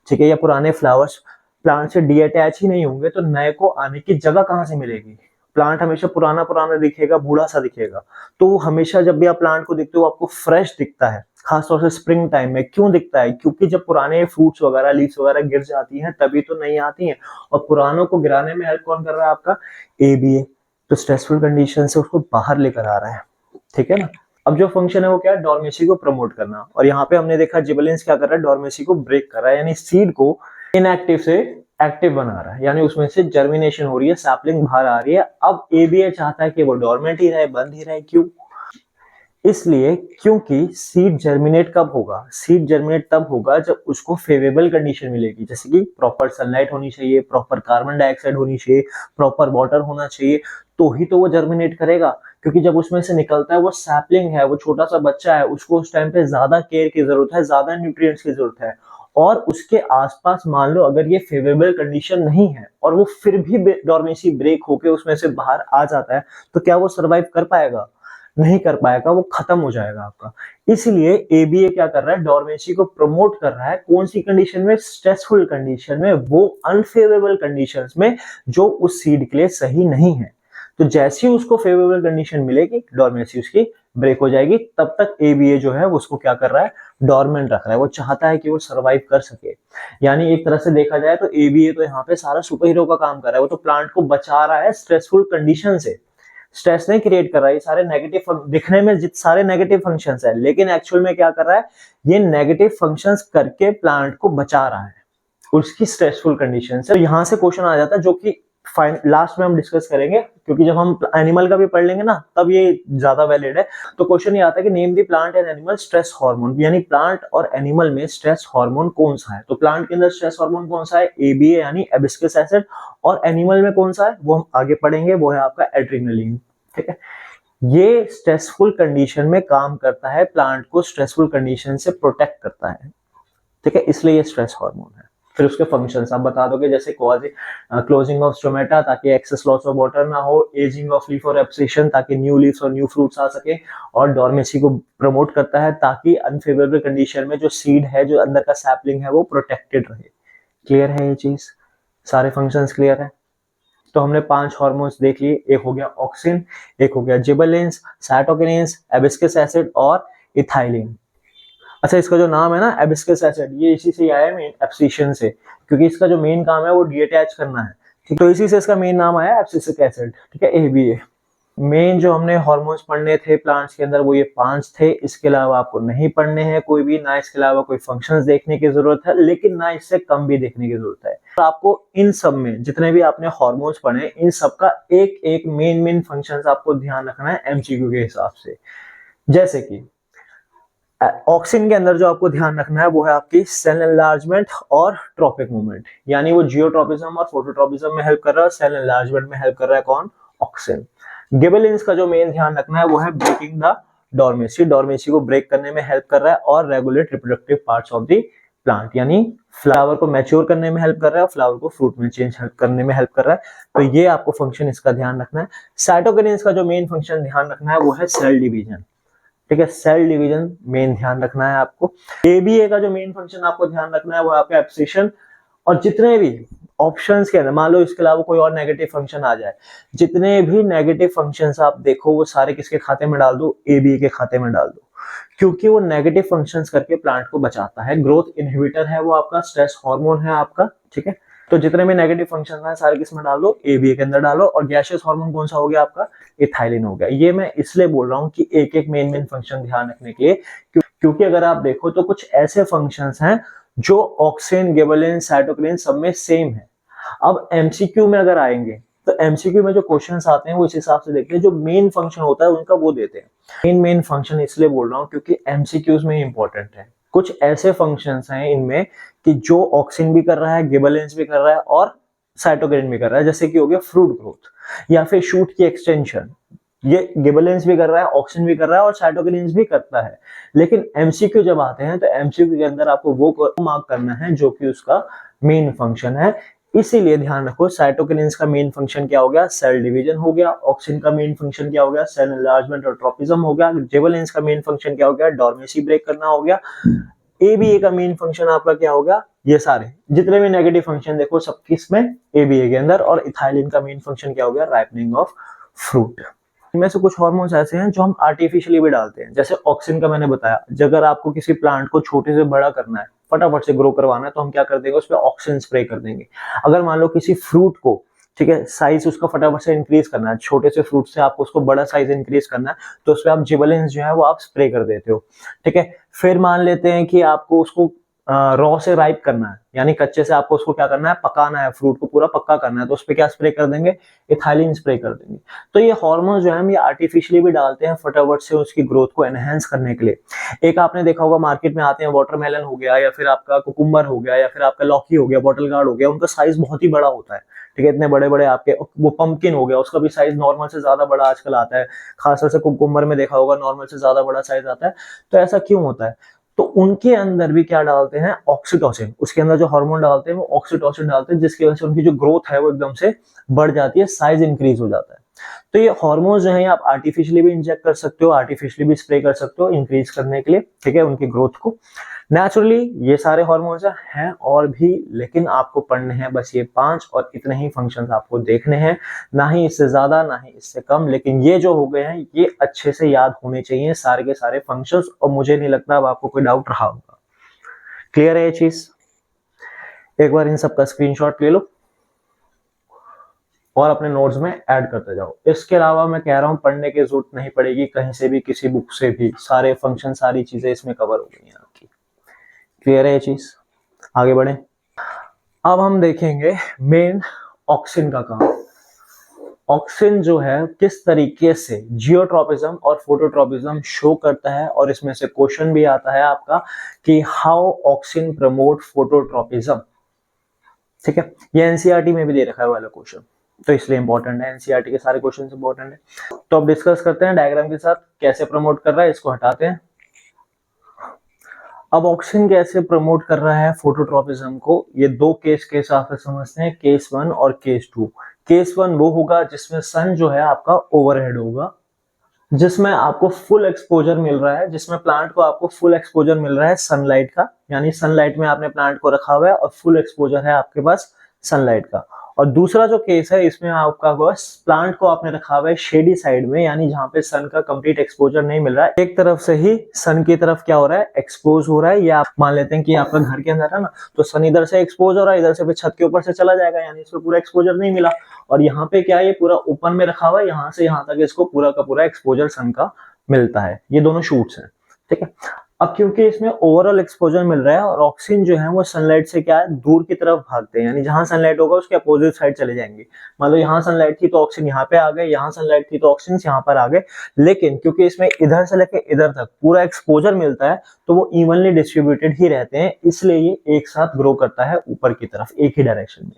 ठीक है, या पुराने फ्लावर्स प्लांट से डीअटैच ही नहीं होंगे तो नए को आने की जगह कहां से मिलेगी? प्लांट हमेशा पुराना पुराना दिखेगा, बूढ़ा सा दिखेगा। तो हमेशा जब भी आप प्लांट को देखते हो आपको फ्रेश दिखता है, खासतौर से स्प्रिंग टाइम में। क्यों दिखता है? क्योंकि जब पुराने फ्रूट्स वगैरह, लीव्स वगैरह गिर जाती हैं तभी तो नई आती हैं। और पुरानों को गिराने में हेल्प कौन कर रहा है? आपका एबीए। तो स्ट्रेसफुल कंडीशन से उसको बाहर लेकर आ रहा है। ठीक है ना। अब जो फंक्शन है वो क्या है? डोरमेसी को प्रमोट करना। और यहाँ पे हमने देखा जिबरेलिन्स क्या कर रहा है? डोरमेसी को ब्रेक कर रहा है, यानी सीड को इनएक्टिव से एक्टिव बना रहा है, यानी उसमें से जर्मिनेशन हो रही है, सैपलिंग बाहर आ रही है। अब एबीए चाहता है कि वो डोरमेंट ही रहे, बंद ही रहे। क्यों? इसलिए क्योंकि सीड जर्मिनेट कब होगा? सीड जर्मिनेट तब होगा जब उसको फेवरेबल कंडीशन मिलेगी, जैसे कि प्रॉपर सनलाइट होनी चाहिए, प्रॉपर कार्बन डाइऑक्साइड होनी चाहिए, प्रॉपर वाटर होना चाहिए, तो ही तो वो जर्मिनेट करेगा। क्योंकि जब उसमें से निकलता है, वो सैपलिंग है, वो छोटा सा बच्चा है, उसको उस टाइम पे ज्यादा केयर की जरूरत है, ज्यादा न्यूट्रिएंट्स की जरूरत है। और उसके आसपास मान लो अगर ये फेवरेबल कंडीशन नहीं है और वो फिर भी डोरमेसी ब्रेक होके उसमें से बाहर आ जाता है, तो क्या वो सरवाइव कर पाएगा? नहीं कर पाएगा, वो खत्म हो जाएगा आपका। इसलिए एबीए क्या कर रहा है? डोरमेसी को प्रमोट कर रहा है। कौन सी कंडीशन में? स्ट्रेसफुल कंडीशन में, वो अनफेवरेबल कंडीशंस में जो उस सीड के लिए सही नहीं है। तो जैसे ही उसको फेवरेबल कंडीशन मिलेगी, डोरमेसी उसकी ब्रेक हो जाएगी। तब तक एबीए जो है उसको क्या कर रहा है? डोरमेंट रख रहा है। वो चाहता है कि वो सरवाइव कर सके। यानी एक तरह से देखा जाए तो एबीए तो यहाँ पे सारा सुपर हीरो का काम कर रहा है। वो तो प्लांट को बचा रहा है स्ट्रेसफुल कंडीशन से, स्ट्रेस नहीं क्रिएट कर रहा है। ये सारे नेगेटिव दिखने में सारे नेगेटिव फंक्शंस है, लेकिन एक्चुअल में क्या कर रहा है? ये नेगेटिव फंक्शंस करके प्लांट को बचा रहा है उसकी स्ट्रेसफुल कंडीशन से। तो यहां से क्वेश्चन आ जाता है जो कि लास्ट में हम डिस्कस करेंगे, क्योंकि जब हम एनिमल का भी पढ़ लेंगे ना तब ये ज्यादा वैलिड है। तो क्वेश्चन ये आता है कि name the plant and animal stress hormone, यानी प्लांट और एनिमल में स्ट्रेस हार्मोन कौन सा है। तो प्लांट के अंदर स्ट्रेस हार्मोन कौन सा है, एबीए यानी एबिस्कस एसिड, और एनिमल में कौन सा है वो हम आगे पढ़ेंगे, वो है आपका एड्रेनालिन। ठीक है, ये स्ट्रेसफुल कंडीशन में काम करता है, प्लांट को स्ट्रेसफुल कंडीशन से प्रोटेक्ट करता है। ठीक है, इसलिए ये स्ट्रेस हार्मोन है। फिर उसके फंक्शंस आप बता दोगे, जैसे क्लोजिंग ऑफ स्टोमेटा ताकि एक्सेस लॉस ऑफ वाटर ना हो, एजिंग ऑफ लीफ और एब्सेशन ताकि न्यू लीव्स और न्यू फ्रूट्स आ सके, और डॉर्मेसी को प्रमोट करता है ताकि अनफेवरेबल कंडीशन में जो सीड है, जो अंदर का सैपलिंग है, वो प्रोटेक्टेड रहे। क्लियर है ये चीज, सारे फंक्शंस क्लियर है। तो हमने 5 हार्मोन्स देख लिए, एक हो गया ऑक्सिन, एक हो गया जिबरेलिन्स, साइटोकिनिन्स, एबिस्कस एसिड और इथाइलिन। अच्छा, इसका जो नाम है ना एबिस्कस एसिड, ये इसी से आया है, मेन एब्सिशन से, क्योंकि इसका जो मेन काम है वो डीअटैच करना है। ठीक, तो इसी से इसका मेन नाम आया एब्सिसिक एसिड। ठीक है, एबीए। मेन जो हमने हार्मोन्स पढ़ने थे प्लांट्स के अंदर वो ये 5 थे, इसके अलावा आपको नहीं पढ़ने हैं कोई भी, ना इसके अलावा कोई फंक्शंस देखने की जरूरत है, लेकिन ना इससे कम भी देखने की जरूरत है। तो आपको इन सब में जितने भी आपने हार्मोन्स पढ़े, इन सब का एक एक मेन फंक्शंस आपको ध्यान रखना है एमसीक्यू के हिसाब से। जैसे कि ऑक्सिन के अंदर जो आपको ध्यान रखना है वो है आपकी सेल एनलार्जमेंट और ट्रॉपिक मूवमेंट, यानी वो जियोट्रॉपिज्म और फोटोट्रॉपिज्म में हेल्प कर रहा है, सेल एनलार्जमेंट में हेल्प कर रहा है कौन, ऑक्सिन। गिबरेलिन्स का जो मेन ध्यान रखना है वो है ब्रेकिंग द डॉर्मेसी, डॉर्मेसी को ब्रेक करने में हेल्प कर रहा है, और regulate reproductive parts of the plant, यानी फ्लावर को मैच्योर करने में हेल्प कर रहा है और फ्लावर को फ्रूट में चेंज करने में हेल्प कर रहा है। तो ये आपको फंक्शन इसका ध्यान रखना है। साइटोकिनिन्स का जो मेन फंक्शन ध्यान रखना है वो है सेल डिवीजन। ठीक है, सेल डिवीजन मेन ध्यान रखना है आपको। एबीए का जो मेन फंक्शन आपको ध्यान रखना है वो आपका एब्सिशन, और जितने भी ऑप्शंस के अंदर मान लो इसके अलावा कोई और नेगेटिव फंक्शन आ जाए, जितने भी नेगेटिव फंक्शंस आप देखो वो सारे किसके खाते में डाल दो, एबीए के खाते में डाल दो, क्योंकि वो नेगेटिव फंक्शंस करके प्लांट को बचाता है। ग्रोथ इनहिबिटर है वो आपका, स्ट्रेस हार्मोन है आपका। ठीक है, तो जितने भी नेगेटिव फंक्शंस हैं सारे किसमें डाल दो, एबीए के अंदर डालो। और गैसियस हार्मोन कौन सा हो गया आपका, इथाइलिन हो गया। ये मैं इसलिए बोल रहा हूँ कि एक एक मेन फंक्शन ध्यान रखने के लिए, क्योंकि अगर आप देखो तो कुछ ऐसे फंक्शंस हैं जो ऑक्सिन, गिबरेलिन, साइटोकिनिन सब में सेम है। अब एमसीक्यू में अगर आएंगे तो एमसीक्यू में जो क्वेश्चंस आते हैं वो इस हिसाब से देखते हैं, जो मेन फंक्शन होता है उनका वो देते हैं। मेन फंक्शन इसलिए बोल रहा हूँ क्योंकि एमसीक्यूज में इंपॉर्टेंट है। कुछ ऐसे फंक्शंस हैं इनमें कि जो ऑक्सिन भी कर रहा है, गिबरेलिन्स भी कर रहा है और साइटोकिनिन भी कर रहा है, जैसे कि हो गया फ्रूट ग्रोथ या फिर शूट की एक्सटेंशन। ये गिबरेलिन्स भी कर रहा है, ऑक्सिन भी कर रहा है और साइटोकिनिन्स भी करता है। लेकिन एमसीक्यू जब आते हैं तो एमसीक्यू के अंदर आपको वो मार्क करना है जो कि उसका मेन फंक्शन है। इसीलिए ध्यान रखो, साइटोकिनिन्स का मेन फंक्शन क्या हो गया, सेल डिवीजन हो गया। ऑक्सिन का मेन फंक्शन क्या हो गया, सेल एनलार्जमेंट और ट्रॉपिज्म हो गया। गिबरेलिन्स का मेन फंक्शन क्या हो गया, डॉर्मेसी ब्रेक करना हो गया। एबीए का मेन फंक्शन आपका क्या हो गया, ये सारे जितने भी नेगेटिव फंक्शन देखो सब किसमें, एबीए के अंदर। और इथाइलिन का मेन फंक्शन क्या हो गया, राइपनिंग ऑफ फ्रूट। इनमें से कुछ हार्मोन्स ऐसे हैं जो हम आर्टिफिशियली भी डालते हैं, जैसे ऑक्सिन का मैंने बताया। अगर आपको किसी प्लांट को छोटे से बड़ा करना है, फटाफट से ग्रो करवाना है, तो हम क्या कर देंगे, उस पर ऑक्सिन स्प्रे कर देंगे। अगर मान लो किसी फ्रूट को, ठीक है, साइज उसका फटाफट से इंक्रीज करना है, छोटे से फ्रूट से आपको उसको बड़ा साइज इंक्रीज करना है, तो उस पर आप जिबरेलिन्स जो है वो आप स्प्रे कर देते हो। ठीक है, फिर मान लेते हैं कि आपको उसको रॉ से राइप करना है, यानी कच्चे से आपको उसको क्या करना है, पकाना है, फ्रूट को पूरा पक्का करना है, तो उस पर क्या स्प्रे कर देंगे, इथाइलिन स्प्रे कर देंगे। तो ये हार्मोन जो है हम ये आर्टिफिशियली भी डालते हैं फटाफट से उसकी ग्रोथ को एनहेंस करने के लिए। एक आपने देखा होगा मार्केट में आते हैं, वाटरमेलन हो गया या फिर आपका कुकुम्बर हो गया या फिर आपका लौकी हो गया, बॉटल गार्ड हो गया, उनका साइज बहुत ही बड़ा होता है। ठीक है, इतने बड़े बड़े आपके, वो पंपकिन हो गया, उसका भी साइज नॉर्मल से ज्यादा बड़ा आजकल आता है, खासतौर से कुकुम्बर में देखा होगा नॉर्मल से ज्यादा बड़ा साइज आता है। तो ऐसा क्यों होता है, तो उनके अंदर भी क्या डालते हैं, ऑक्सीटोसिन। उसके अंदर जो हार्मोन डालते हैं वो ऑक्सीटोसिन डालते हैं, जिसकी वजह से उनकी जो ग्रोथ है वो एकदम से बढ़ जाती है, साइज इंक्रीज हो जाता है। तो ये हार्मोन जो है आप आर्टिफिशियली भी इंजेक्ट कर सकते हो, आर्टिफिशियली भी स्प्रे कर सकते हो इंक्रीज करने के लिए, ठीक है, उनकी ग्रोथ को। नेचुरली ये सारे हार्मोन्स हैं और भी, लेकिन आपको पढ़ने हैं बस ये 5 और इतने ही फंक्शंस आपको देखने हैं, ना ही इससे ज्यादा ना ही इससे कम। लेकिन ये जो हो गए हैं ये अच्छे से याद होने चाहिए सारे के सारे फंक्शंस, और मुझे नहीं लगता अब आपको कोई डाउट रहा होगा। क्लियर है ये चीज? एक बार इन सबका स्क्रीनशॉट ले लो और अपने नोट्स में ऐड करते जाओ। इसके अलावा मैं कह रहा हूं पढ़ने की जरूरत नहीं पड़ेगी कहीं से भी, किसी बुक से भी, सारे फंक्शन सारी चीजें इसमें कवर हो गई हैं आपकी। क्लियर है ये चीज? आगे बढ़े। अब हम देखेंगे मेन ऑक्सिन का काम। ऑक्सिन जो है किस तरीके से जियोट्रॉपिज्म और फोटोट्रॉपिज्म शो करता है, और इसमें से क्वेश्चन भी आता है आपका कि हाउ ऑक्सिन प्रमोट फोटोट्रॉपिज्म। ठीक है, ये एनसीईआरटी में भी दे रखा है वाला क्वेश्चन, तो इसलिए इंपॉर्टेंट है, एनसीईआरटी के सारे क्वेश्चन इंपॉर्टेंट है। तो अब डिस्कस करते हैं डायग्राम के साथ कैसे प्रमोट कर रहा है, इसको हटाते हैं। अब ऑक्सिन कैसे प्रमोट कर रहा है फोटोट्रॉपिज्म को, ये दो केस के हिसाब से समझते हैं, केस 1 और केस 2। केस 1 वो होगा जिसमें सन जो है आपका ओवरहेड होगा, जिसमें आपको फुल एक्सपोजर मिल रहा है, जिसमें प्लांट को आपको फुल एक्सपोजर मिल रहा है सनलाइट का, यानी सनलाइट में आपने प्लांट को रखा हुआ है और फुल एक्सपोजर है आपके पास सनलाइट का। और दूसरा जो केस है, इसमें आपका बस प्लांट को आपने रखा हुआ है शेडी साइड में, यानी जहां पे सन का कंप्लीट एक्सपोजर नहीं मिल रहा है, एक तरफ से ही सन की तरफ क्या हो रहा है, एक्सपोज हो रहा है। या आप मान लेते हैं कि आपका घर के अंदर है ना, तो सन इधर से एक्सपोज हो रहा है, इधर से फिर छत के ऊपर से चला जाएगा, यानी इसको पूरा एक्सपोजर नहीं मिला। और यहाँ पे क्या है, ये पूरा ओपन में रखा हुआ है, यहाँ से यहाँ तक इसको पूरा का पूरा एक्सपोजर सन का मिलता है। ये दोनों शूट्स हैं, ठीक है। अब क्योंकि इसमें ओवरऑल एक्सपोजर मिल रहा है और ऑक्सीजन जो है वो सनलाइट से क्या है, दूर की तरफ भागते हैं, यानी जहां सनलाइट होगा उसके अपोजिट साइड चले जाएंगे। मान लो यहाँ सनलाइट थी तो ऑक्सीजन यहाँ पे आ गए, यहाँ सनलाइट थी तो ऑक्सीजन यहाँ पर आ गए। लेकिन क्योंकि इसमें इधर से लेकर इधर तक पूरा एक्सपोजर मिलता है, तो वो इवनली डिस्ट्रीब्यूटेड ही रहते हैं, इसलिए ये एक साथ ग्रो करता है ऊपर की तरफ एक ही डायरेक्शन में।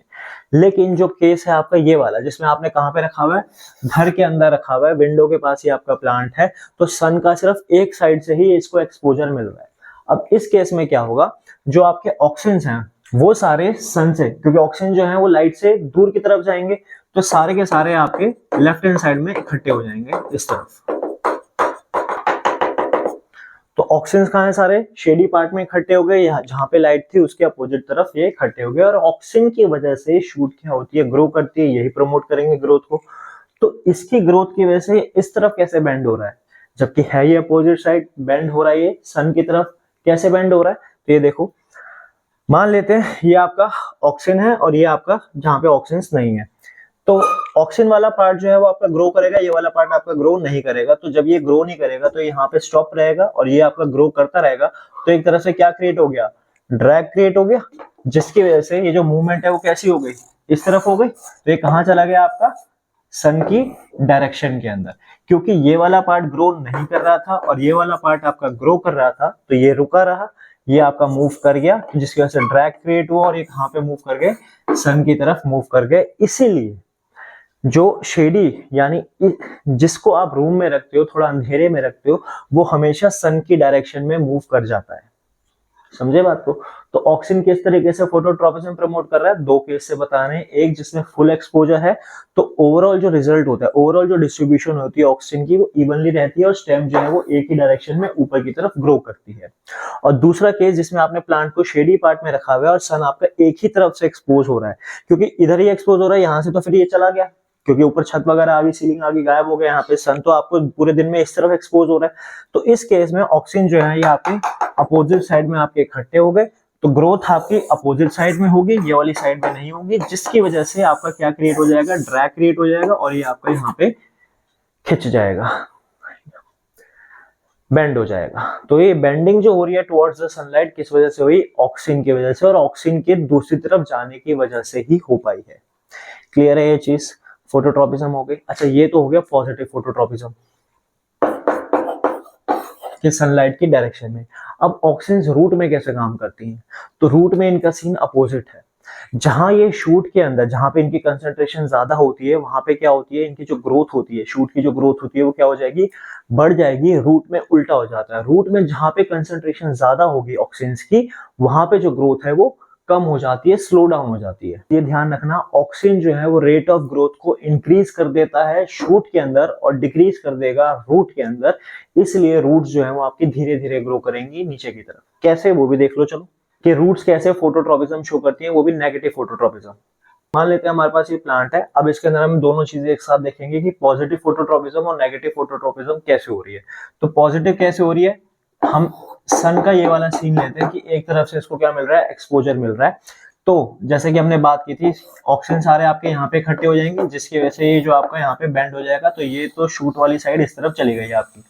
लेकिन जो केस है आपका ये वाला, जिसमें आपने कहाँ पे रखा हुआ है, घर के अंदर रखा हुआ है, विंडो के पास ही आपका प्लांट है, तो सन का सिर्फ एक साइड से ही इसको एक्सपोजर मिल रहा है। अब इस केस में क्या होगा, जो आपके ऑक्सीजन हैं वो सारे सन से, क्योंकि ऑक्सीजन जो है वो लाइट से दूर की तरफ जाएंगे, तो सारे के सारे आपके लेफ्ट हैंड साइड में इकट्ठे हो जाएंगे इस तरफ। तो ऑक्सीजन कहाँ है, सारे शेडी पार्ट में इकट्ठे हो गए, जहां पे लाइट थी उसके अपोजिट तरफ ये इकट्ठे हो गए। और ऑक्सीजन की वजह से शूट क्या होती है, ग्रो करती है, यही प्रमोट करेंगे ग्रोथ को। तो इसकी ग्रोथ की वजह से इस तरफ कैसे बेंड हो रहा है, जबकि है ये अपोजिट साइड, बेंड हो रहा है ये सन की तरफ। कैसे बेंड हो रहा है, तो ये देखो, मान लेते हैं ये आपका ऑक्सीजन है और ये आपका जहां पे ऑक्सीजन नहीं है, तो ऑक्सीजन वाला पार्ट जो है वो आपका ग्रो करेगा, ये वाला पार्ट आपका ग्रो नहीं करेगा। तो जब ये ग्रो नहीं करेगा तो यहाँ पे स्टॉप रहेगा और ये आपका ग्रो करता रहेगा। तो एक तरह से क्या क्रिएट हो गया, ड्रैग क्रिएट हो गया, जिसकी वजह से ये जो मूवमेंट है वो कैसी हो गई, इस तरफ हो गई। तो ये कहाँ चला गया आपका, सन की डायरेक्शन के अंदर। क्योंकि ये वाला पार्ट ग्रो नहीं कर रहा था और ये वाला पार्ट आपका ग्रो कर रहा था, तो ये रुका रहा, ये आपका मूव कर गया, जिसकी वजह से ड्रैग क्रिएट हुआ और ये कहाँ पे मूव कर गए, सन की तरफ मूव कर गए। इसीलिए जो शेडी यानी जिसको आप रूम में रखते हो, थोड़ा अंधेरे में रखते हो, वो हमेशा सन की डायरेक्शन में मूव कर जाता है। समझे बात को। तो ऑक्सीजन किस तरीके से फोटोट्रॉपिज्म प्रमोट कर रहा है, दो केस से बता रहे हैं। एक जिसमें फुल एक्सपोजर है, तो ओवरऑल जो रिजल्ट होता है, ओवरऑल जो डिस्ट्रीब्यूशन होती है ऑक्सीजन की, वो इवनली रहती है और स्टेम जो है वो एक ही डायरेक्शन में ऊपर की तरफ ग्रो करती है। और दूसरा केस जिसमें आपने प्लांट को शेडी पार्ट में रखा हुआ है और सन आपका एक ही तरफ से एक्सपोज हो रहा है, क्योंकि इधर ही एक्सपोज हो रहा है, यहाँ से तो फिर ये चला गया, क्योंकि ऊपर छत वगैरह आ गई, सीलिंग आ गई, गायब हो गया, यहाँ पे सन तो आपको पूरे दिन में इस तरफ एक्सपोज हो रहा है। तो इस केस में ऑक्सीजन जो है ये आपके अपोजिट साइड में आपके इकट्ठे हो गए, तो ग्रोथ आपकी अपोजिट साइड में होगी, ये वाली साइड में नहीं होगी, जिसकी वजह से आपका क्या क्रिएट हो जाएगा, ड्रैग क्रिएट हो जाएगा और ये आपका यहाँ पे खिंच जाएगा, बेंड हो जाएगा। तो ये बेंडिंग जो हो रही है टुवर्ड्स द सनलाइट किस वजह से हुई, ऑक्सीजन की वजह से, और ऑक्सीजन के दूसरी तरफ जाने की वजह से ही हो पाई है। क्लियर है ये चीज, फोटोट्रॉपिज्म हो गई। अच्छा, ये तो हो गया पॉजिटिव फोटोट्रॉपिज्म कि सनलाइट की डायरेक्शन में। अब ऑक्सीजन रूट में कैसे काम करती हैं, तो रूट में इनका सीन अपोजिट है। जहां ये शूट के अंदर, जहां पे इनकी कंसंट्रेशन ज्यादा होती है, वहां पे क्या होती है, इनकी जो ग्रोथ होती है, शूट की जो ग्रोथ होती है वो क्या हो जाएगी, बढ़ जाएगी। रूट में उल्टा हो जाता है, रूट में जहां पे कंसंट्रेशन ज्यादा होगी ऑक्सीजन की, वहां पे जो ग्रोथ है वो कम हो जाती है, स्लो डाउन हो जाती है। ये ध्यान रखना, ऑक्सीजन जो है वो रेट ऑफ ग्रोथ को इंक्रीज कर देता है शूट के अंदर और डिक्रीज कर देगा रूट के अंदर। इसलिए रूट्स जो है वो आपकी धीरे धीरे ग्रो करेंगी नीचे की तरफ। कैसे, वो भी देख लो चलो, कि रूट्स कैसे फोटोट्रॉपिज्म शो करती है, वो भी नेगेटिव फोटोट्रॉपिज्म। मान लेते हैं हमारे पास ये प्लांट है, अब इसके अंदर हम दोनों चीजें एक साथ देखेंगे कि पॉजिटिव फोटोट्रॉपिज्म और नेगेटिव फोटोट्रॉपिज्म कैसे हो रही है। तो पॉजिटिव कैसे हो रही है, हम सन का ये वाला सीन लेते हैं कि एक तरफ से इसको क्या मिल रहा है, एक्सपोजर मिल रहा है। तो जैसे कि हमने बात की थी, ऑक्सीजन सारे आपके यहाँ पे इकट्ठे हो जाएंगे, जिसकी वजह से ये जो आपका यहाँ पे बेंड हो जाएगा, तो ये तो शूट वाली साइड इस तरफ चली गई आपकी।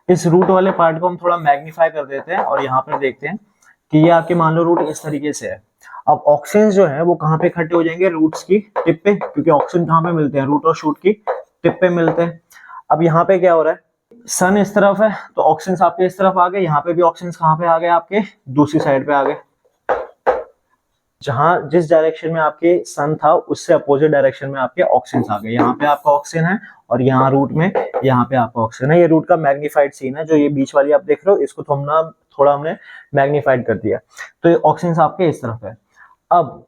इस रूट वाले पार्ट को हम थोड़ा मैग्नीफाई कर देते हैं और यहाँ पर देखते हैं कि ये आपके मान लो रूट इस तरीके से है। अब ऑक्सीन जो है वो कहाँ पे इकट्ठे हो जाएंगे, रूट्स की टिप पे, क्योंकि ऑक्सीन कहाँ पे मिलते हैं, रूट और शूट की टिप पे मिलते हैं। अब यहाँ पे क्या हो रहा है, सन इस तरफ है तो ऑक्सीन आपके इस तरफ आ गए, यहाँ पे भी ऑक्सीन कहाँ पे आ गए, आपके दूसरी साइड पे आ गए। जहां जिस डायरेक्शन में आपके सन था उससे अपोजिट डायरेक्शन में आपके ऑक्सीन आ गए। यहाँ पे आपका ऑक्सीन है और यहाँ रूट में यहाँ पे आपका ऑक्सीन है। ये रूट का मैग्नीफाइड सीन है, जो ये बीच वाली आप देख रहे हो इसको थोड़ा हमने मैग्नीफाइड कर दिया। तो ये ऑक्सीन आपके इस तरफ है। अब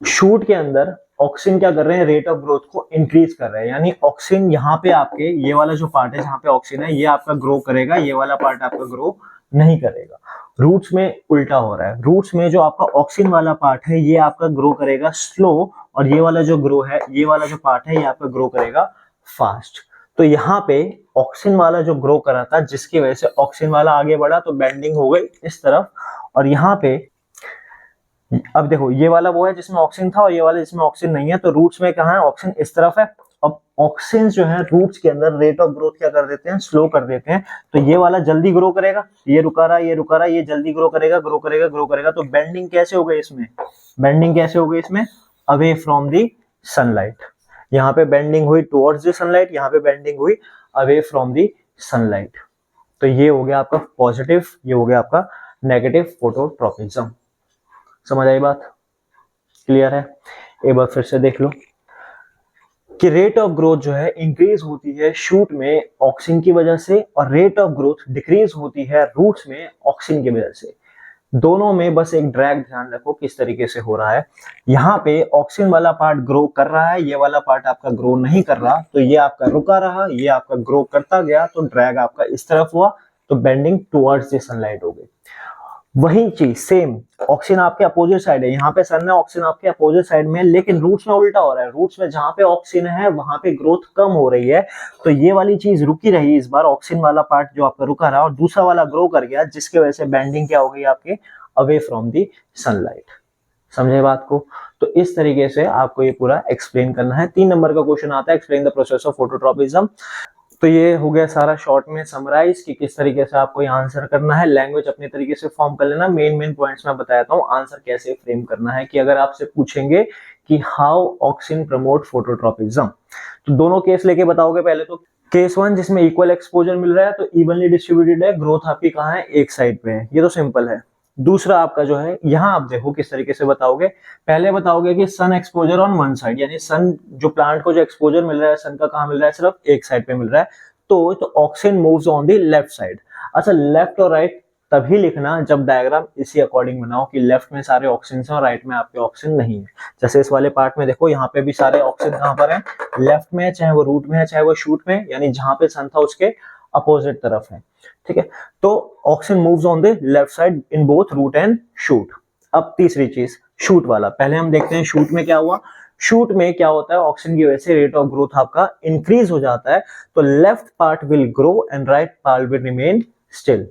शूट के अंदर ऑक्सीन क्या कर रहे हैं, रेट ऑफ ग्रोथ को इंक्रीज कर रहे हैं, यानी ऑक्सीन यहाँ पे आपके ये वाला जो पार्ट है जहाँ पे ऑक्सीन है ये आपका ग्रो करेगा, ये वाला पार्ट आपका ग्रो नहीं करेगा। रूट्स में उल्टा हो रहा है, रूट्स में जो आपका ऑक्सीन वाला पार्ट है ये आपका ग्रो करेगा स्लो, और ये वाला जो ग्रो है, ये वाला जो पार्ट है ये आपका ग्रो करेगा फास्ट। तो यहाँ पे ऑक्सीन वाला जो ग्रो कर रहा था जिसकी वजह से ऑक्सीन वाला आगे बढ़ा तो बेंडिंग हो गई इस तरफ, और यहाँ पे अब देखो ये वाला वो है जिसमें ऑक्सीन था और ये वाला जिसमें ऑक्सीन नहीं है, तो रूट्स में कहाँ है, ऑक्सीन इस तरफ है। अब ऑक्सीन जो है रूट्स के अंदर रेट ऑफ ग्रोथ क्या कर देते हैं, स्लो कर देते हैं। तो ये वाला जल्दी ग्रो करेगा, ये रुका रहा, ये रुका रहा, ये जल्दी ग्रो करेगा, ग्रो करेगा, ग्रो करेगा। तो बेंडिंग कैसे हो गई इसमें, बेंडिंग कैसे हो गई इसमें, अवे फ्रॉम दी सनलाइट। यहाँ पे बेंडिंग हुई टुवर्ड्स द सनलाइट, यहाँ पे बेंडिंग हुई अवे फ्रॉम दी सनलाइट। तो ये हो गया आपका पॉजिटिव, ये हो गया आपका नेगेटिव फोटोट्रॉपिज्म। समझ आई बात, क्लियर है। एक बार फिर से देख लो कि रेट ऑफ ग्रोथ जो है इंक्रीज होती है शूट में ऑक्सीन की वजह से, और रेट ऑफ ग्रोथ डिक्रीज होती है रूट्स में ऑक्सीन की वजह से। दोनों में बस एक ड्रैग ध्यान रखो किस तरीके से हो रहा है। यहाँ पे ऑक्सीन वाला पार्ट ग्रो कर रहा है, ये वाला पार्ट आपका ग्रो नहीं कर रहा, तो ये आपका रुका रहा, ये आपका ग्रो करता गया, तो ड्रैग आपका इस तरफ हुआ, तो बेंडिंग टुवर्ड्स द सनलाइट हो गई। वही चीज सेम ऑक्सीन आपके अपोजिट साइड है, यहाँ पे सन है, ऑक्सीन आपके अपोजिट साइड में, लेकिन रूट्स में उल्टा हो रहा है। रूट्स में जहां पे ऑक्सीन है वहां पे ग्रोथ कम हो रही है, तो ये वाली चीज रुकी रही इस बार, ऑक्सीन वाला पार्ट जो आपका रुका रहा और दूसरा वाला ग्रो कर गया, जिसकी वजह से बेंडिंग क्या हो गई आपके, अवे फ्रॉम दी सनलाइट। समझे बात को। तो इस तरीके से आपको ये पूरा एक्सप्लेन करना है। 3 नंबर का क्वेश्चन आता है, explain the process of phototropism. तो ये हो गया सारा शॉर्ट में समराइज कि किस तरीके से आपको ये आंसर करना है। लैंग्वेज अपने तरीके से फॉर्म कर लेना, मेन पॉइंट्स मैं बताता हूँ, आंसर कैसे फ्रेम करना है। कि अगर आपसे पूछेंगे कि हाउ ऑक्सीन प्रमोट फोटोट्रॉपिज्म, तो दोनों केस लेके बताओगे। पहले तो केस 1 जिसमें इक्वल एक्सपोजर मिल रहा है, तो इवनली डिस्ट्रीब्यूटेड है, ग्रोथ आपकी कहाँ है, एक साइड पे है, ये तो सिंपल है। दूसरा आपका जो है, यहाँ आप देखो किस तरीके से बताओगे। पहले बताओगे कि sun exposure on one side, यानी सन जो प्लांट को जो एक्सपोजर मिल रहा है सन का कहाँ मिल रहा है, सिर्फ एक साइड पे मिल रहा है, तो auxin moves on the left side. अच्छा, लेफ्ट और राइट तभी लिखना जब डायग्राम इसी अकॉर्डिंग बनाओ कि लेफ्ट में सारे ऑक्सीन हैं और राइट में आपके ऑक्सीन नहीं है। जैसे इस वाले पार्ट में देखो, यहाँ पे भी सारे ऑक्सीन कहाँ पर है, लेफ्ट में है, चाहे वो रूट में है चाहे वो शूट में, यानी जहां पे सन था उसके अपोजिट तरफ है। ठीक है, तो auxin moves on the left side in both root and shoot. अब तीसरी चीज शूट वाला, पहले हम देखते हैं शूट में क्या हुआ। शूट में क्या होता है, ऑक्सीजन की वजह से रेट ऑफ ग्रोथ आपका इंक्रीज हो जाता है, तो left part will grow and right part will remain still.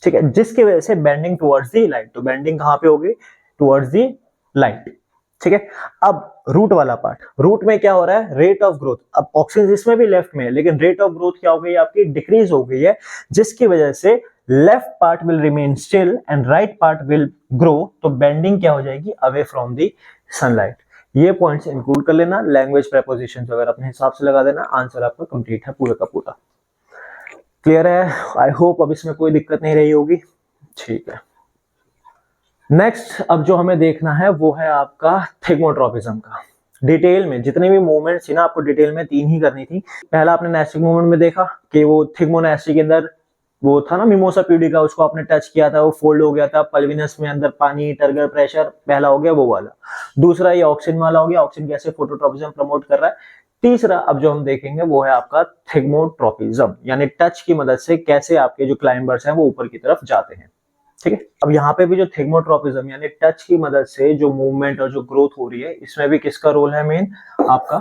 ठीक है, जिसकी वजह से बेंडिंग टुवर्ड्स दी लाइट, तो बेंडिंग कहां पे होगी, टुवर्ड्स दी लाइट। ठीक है, अब रूट वाला पार्ट, रूट में क्या हो रहा है, रेट ऑफ ग्रोथ। अब ऑक्सीजन इसमें भी लेफ्ट में है, लेकिन रेट ऑफ ग्रोथ क्या हो गई आपकी, डिक्रीज हो गई है, जिसकी वजह से left part will remain still and right part will grow, तो बेंडिंग क्या हो जाएगी, अवे फ्रॉम दी सनलाइट। ये पॉइंट्स इंक्लूड कर लेना, लैंग्वेज प्रेपोजिशन वगैरह अपने हिसाब से लगा देना, आंसर आपका कंप्लीट है पूरा का पूरा। क्लियर है, आई होप अब इसमें कोई दिक्कत नहीं रही होगी। ठीक है, नेक्स्ट अब जो हमें देखना है वो है आपका थिग्मोट्रॉपिज्म का। डिटेल में जितने भी मूवमेंट्स थी ना, आपको डिटेल में 3 ही करनी थी। पहला आपने नेस्टिक मूवमेंट में देखा कि वो थिग्मोनेस्टी के अंदर वो था ना मिमोसा प्यूडिका, उसको आपने टच किया था, वो फोल्ड हो गया था, पल्विनस में अंदर पानी, टर्गर प्रेशर, पहला हो गया वो वाला। दूसरा ये ऑक्सीजन वाला हो गया, ऑक्सीजन कैसे फोटोट्रॉपिज्म प्रमोट कर रहा है। तीसरा अब जो हम देखेंगे वो है आपका थिग्मोट्रॉपिज्म, यानी टच की मदद से कैसे आपके जो क्लाइंबर्स हैं वो ऊपर की तरफ जाते हैं। ठीक है, अब यहाँ पे भी जो थिग्मोट्रॉपिज्म यानी टच की मदद से जो मूवमेंट और जो ग्रोथ हो रही है, इसमें भी किसका रोल है, मेन आपका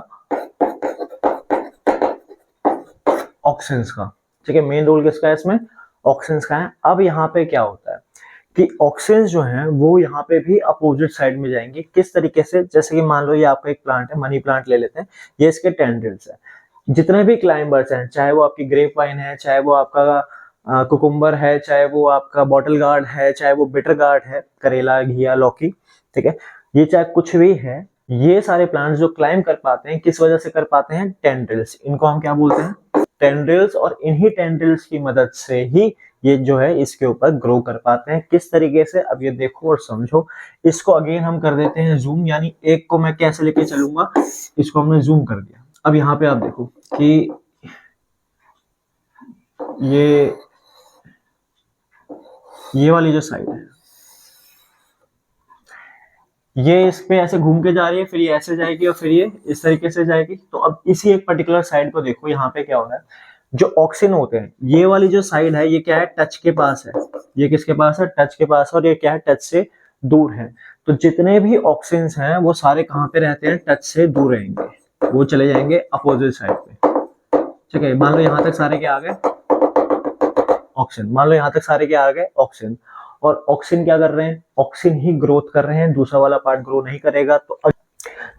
ऑक्सीजन का। ठीक है, मेन रोल किसका है इसमें, ऑक्सीजन का है। अब यहाँ पे क्या होता है कि ऑक्सीजन जो है वो यहाँ पे भी अपोजिट साइड में जाएंगे। किस तरीके से, जैसे कि मान लो ये आपका एक प्लांट है, मनी प्लांट ले लेते हैं, ये इसके टेंड्रिल्स है। जितने भी क्लाइंबर्स हैं, चाहे वो आपकी ग्रेप वाइन है, चाहे वो आपका कुकुम्बर है, चाहे वो आपका बॉटल गार्ड है, चाहे वो बिटर गार्ड है, करेला, घिया, लौकी, ठीक है, ये चाहे कुछ भी है, ये सारे प्लांट्स जो क्लाइम कर पाते हैं किस वजह से कर पाते हैं? टेंड्रिल्स। इनको हम क्या बोलते हैं? टेंड्रिल्स। और इन्हीं टेंड्रिल्स की मदद से ही ये जो है इसके ऊपर ग्रो कर पाते हैं। किस तरीके से? अब ये देखो और समझो। इसको अगेन हम कर देते हैं जूम, यानी एक को मैं कैसे लेके चलूंगा, इसको हमने जूम कर दिया। अब यहाँ पे आप देखो कि ये वाली जो साइड है, ये इस पे ऐसे घूम के जा रही है, फिर ये ऐसे जाएगी और फिर ये इस तरीके से जाएगी। तो अब इसी एक पर्टिकुलर साइड को देखो, यहाँ पे क्या हो रहा है, जो ऑक्सिन होते हैं, ये वाली जो साइड है ये क्या है? टच के पास है। ये किसके पास है? टच के पास है। और ये क्या है? टच से दूर है। तो जितने भी ऑक्सिन्स हैं वो सारे कहाँ पे रहते हैं? टच से दूर रहेंगे, वो चले जाएंगे अपोजिट साइड पे। ठीक है, मान लो यहाँ तक सारे क्या आ गए? ऑक्सिन। मान लो यहाँ तक सारे क्या आ गए? ऑक्सिन। और ऑक्सिन क्या कर रहे हैं? ऑक्सिन ही ग्रोथ कर रहे हैं, दूसरा वाला पार्ट ग्रो नहीं करेगा।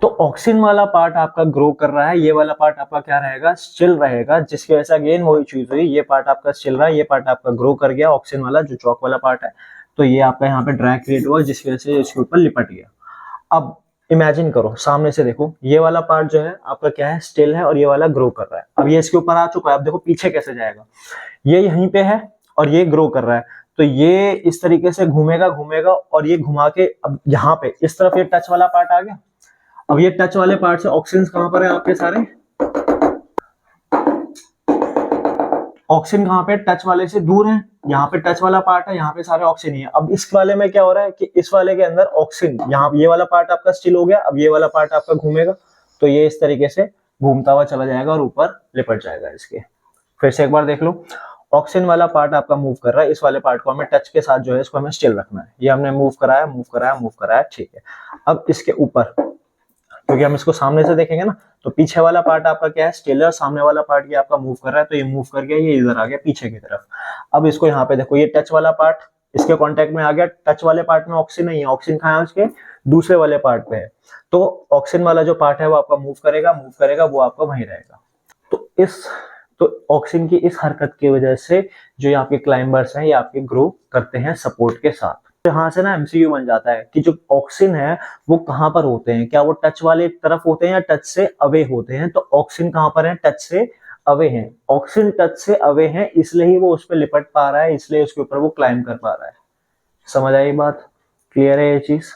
तो ऑक्सिन वाला पार्ट आपका ग्रो कर रहा है, ये वाला पार्ट आपका क्या रहेगा? स्टिल रहेगा, जिसकी वजह से अगेन वही चीज हुई, ये पार्ट आपका स्टिल रहा, ये पार्ट आपका ग्रो कर गया, ऑक्सिन वाला जो चौक वाला पार्ट है। तो ये आपका यहाँ पे ड्रैग क्रिएट हुआ, जिसकी वजह से इसके ऊपर लिपट गया। अब इमेजिन करो, सामने से देखो, ये वाला पार्ट जो है आपका क्या है? स्टिल है, और ये वाला ग्रो कर रहा है। अब ये इसके ऊपर आ चुका है, अब देखो पीछे कैसे जाएगा। ये यहीं पे है और ये ग्रो कर रहा है, तो ये इस तरीके से घूमेगा घूमेगा, और ये घुमा के अब यहाँ पे इस तरफ ये टच वाला पार्ट आ गया। अब ये टच वाले पार्ट से ऑक्सिन्स कहां पर है आपके सारे? ऑक्सिन कहां पे? टच वाले से दूर है। यहाँ पे टच वाला पार्ट है, यहाँ पे सारे ऑक्सिन ही है। अब इस वाले में क्या हो रहा है कि इस वाले के अंदर ऑक्सिन, यहाँ ये वाला पार्ट आपका स्टिल हो गया, अब ये वाला पार्ट आपका घूमेगा, तो ये इस तरीके से घूमता हुआ चला जाएगा और ऊपर लिपट जाएगा इसके। फिर से एक बार देख लो, ऑक्सिन वाला पार्ट आपका मूव कर रहा है, इस वाले पार्ट को हमें टच के साथ जो है इसको हमें स्टिल रखना है। ये हमने मूव कराया, मूव कराया, मूव कराया, ठीक है। अब इसके ऊपर, क्योंकि हम इसको सामने से देखेंगे ना, तो पीछे वाला पार्ट आपका क्या है? स्टिल है। सामने वाला पार्ट ये आपका मूव कर रहा है, तो ये मूव कर गया, ये इधर आ गया पीछे की तरफ। अब इसको यहाँ पे देखो, ये टच वाला पार्ट इसके कांटेक्ट में आ गया। टच वाले पार्ट में ऑक्सिन नहीं है, ऑक्सिन कहाँ है? उसके दूसरे वाले पार्ट पे है। तो ऑक्सिन वाला जो पार्ट है वो आपका मूव करेगा, वो आपका वहीं रहेगा। तो ऑक्सिन की इस हरकत की वजह से जो ये आपके क्लाइंबर्स हैं, ये आपके ग्रो करते हैं सपोर्ट के साथ। यहाँ से ना एमसीयू बन जाता है कि जो ऑक्सिन है वो कहाँ पर होते हैं, क्या वो टच वाले तरफ होते हैं या टच से अवे होते हैं? तो ऑक्सिन कहाँ पर है? टच से अवे हैं। ऑक्सिन टच से अवे हैं, इसलिए ही वो उस पर लिपट पा रहा है, इसलिए उसके ऊपर वो क्लाइम कर पा रहा है। समझ आई बात? क्लियर है ये चीज?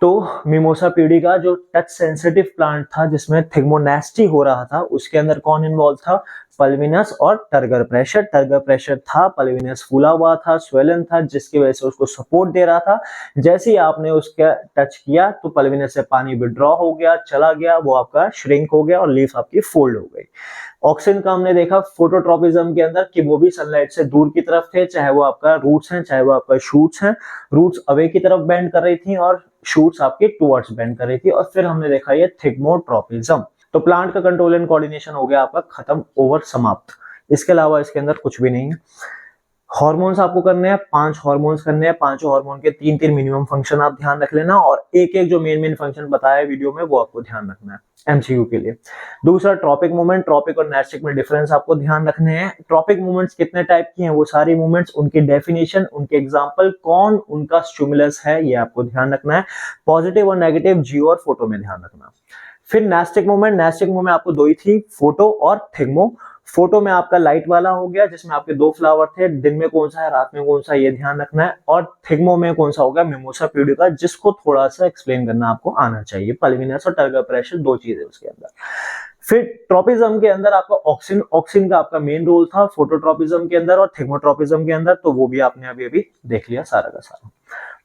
तो मिमोसा प्यूडिका जो टच सेंसिटिव प्लांट था, जिसमें थिग्मोनेस्टी हो रहा था, उसके अंदर कौन इन्वॉल्व था? पल्विनस और टर्गर प्रेशर। टर्गर प्रेशर था, पल्विनस फूला हुआ था, स्वेलन था, जिसकी वजह से उसको सपोर्ट दे रहा था। जैसे ही आपने उसका टच किया तो पल्विनस से पानी विड्रॉ हो गया, चला गया, वो आपका श्रिंक हो गया और लीफ आपकी फोल्ड हो गई। ऑक्सिन का हमने देखा फोटोट्रोपिज्म के अंदर कि वो भी सनलाइट से दूर की तरफ थे, चाहे वो आपका रूट्स हैं, चाहे वो आपका शूट्स हैं। रूट्स अवे की तरफ बेंड कर रही थी और शूट्स आपके टुवर्ड्स बेंड कर रही थी। और फिर हमने देखा ये थिग्मोट्रोपिज्म। तो प्लांट का कंट्रोल एंड कोऑर्डिनेशन हो गया आपका खत्म, ओवर, समाप्त। इसके अलावा इसके अंदर कुछ भी नहीं है। हार्मोन्स आपको करने हैं, 5 हार्मोन्स करने हैं, 5 हार्मोन के 3-3 मिनिमम फंक्शन आप ध्यान रख लेना, और एक जो मेन फंक्शन बताया वीडियो में वो आपको ध्यान रखना है एमसीक्यू के लिए। दूसरा ट्रॉपिक मूवमेंट, ट्रॉपिक और नेस्टिक में डिफरेंस आपको ध्यान रखने हैं। ट्रॉपिक मूवमेंट्स कितने टाइप की हैं, वो सारी मूवमेंट्स, उनकी डेफिनेशन, उनके एग्जांपल, कौन उनका स्टिमुलस है, ये आपको ध्यान रखना है। पॉजिटिव और नेगेटिव, जियो और फोटो में ध्यान रखना। फिर नेस्टिक मूवमेंट आपको 2 ही थी, फोटो और थिग्मो। फोटो में आपका लाइट वाला हो गया, जिसमें आपके 2 फ्लावर थे, दिन में कौन सा है, रात में कौन सा, ये ध्यान रखना है। और थिग्मो में कौन सा होगा? मिमोसा प्यूडिका, जिसको थोड़ा सा एक्सप्लेन करना आपको आना चाहिए। पल्विनस और टर्गर प्रेशर 2 चीजें उसके अंदर। फिर ट्रोपिज्म के अंदर आपका ऑक्सिन का आपका मेन रोल था, फोटोट्रोपिज्म के अंदर और थिग्मोट्रोपिज्म के अंदर, तो वो भी आपने अभी देख लिया सारा का सारा।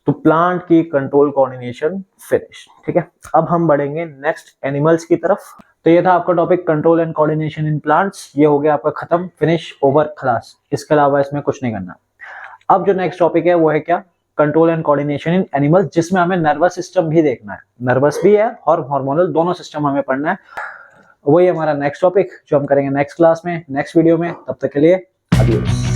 तो प्लांट की कंट्रोल कोऑर्डिनेशन फिनिश। ठीक है, अब हम बढ़ेंगे नेक्स्ट एनिमल्स की तरफ। तो ये था आपका topic control and coordination in plants. ये हो गया आपका खत्म, फिनिश, ओवर, खलास। इसके अलावा इसमें कुछ नहीं करना। अब जो नेक्स्ट टॉपिक है वो है क्या? Control and coordination in animals, जिसमें हमें नर्वस सिस्टम भी देखना है। नर्वस भी है और हार्मोनल, दोनों सिस्टम हमें पढ़ना है। वही हमारा नेक्स्ट टॉपिक जो हम करेंगे नेक्स्ट क्लास में, नेक्स्ट वीडियो में। तब तक के लिए अडियोस।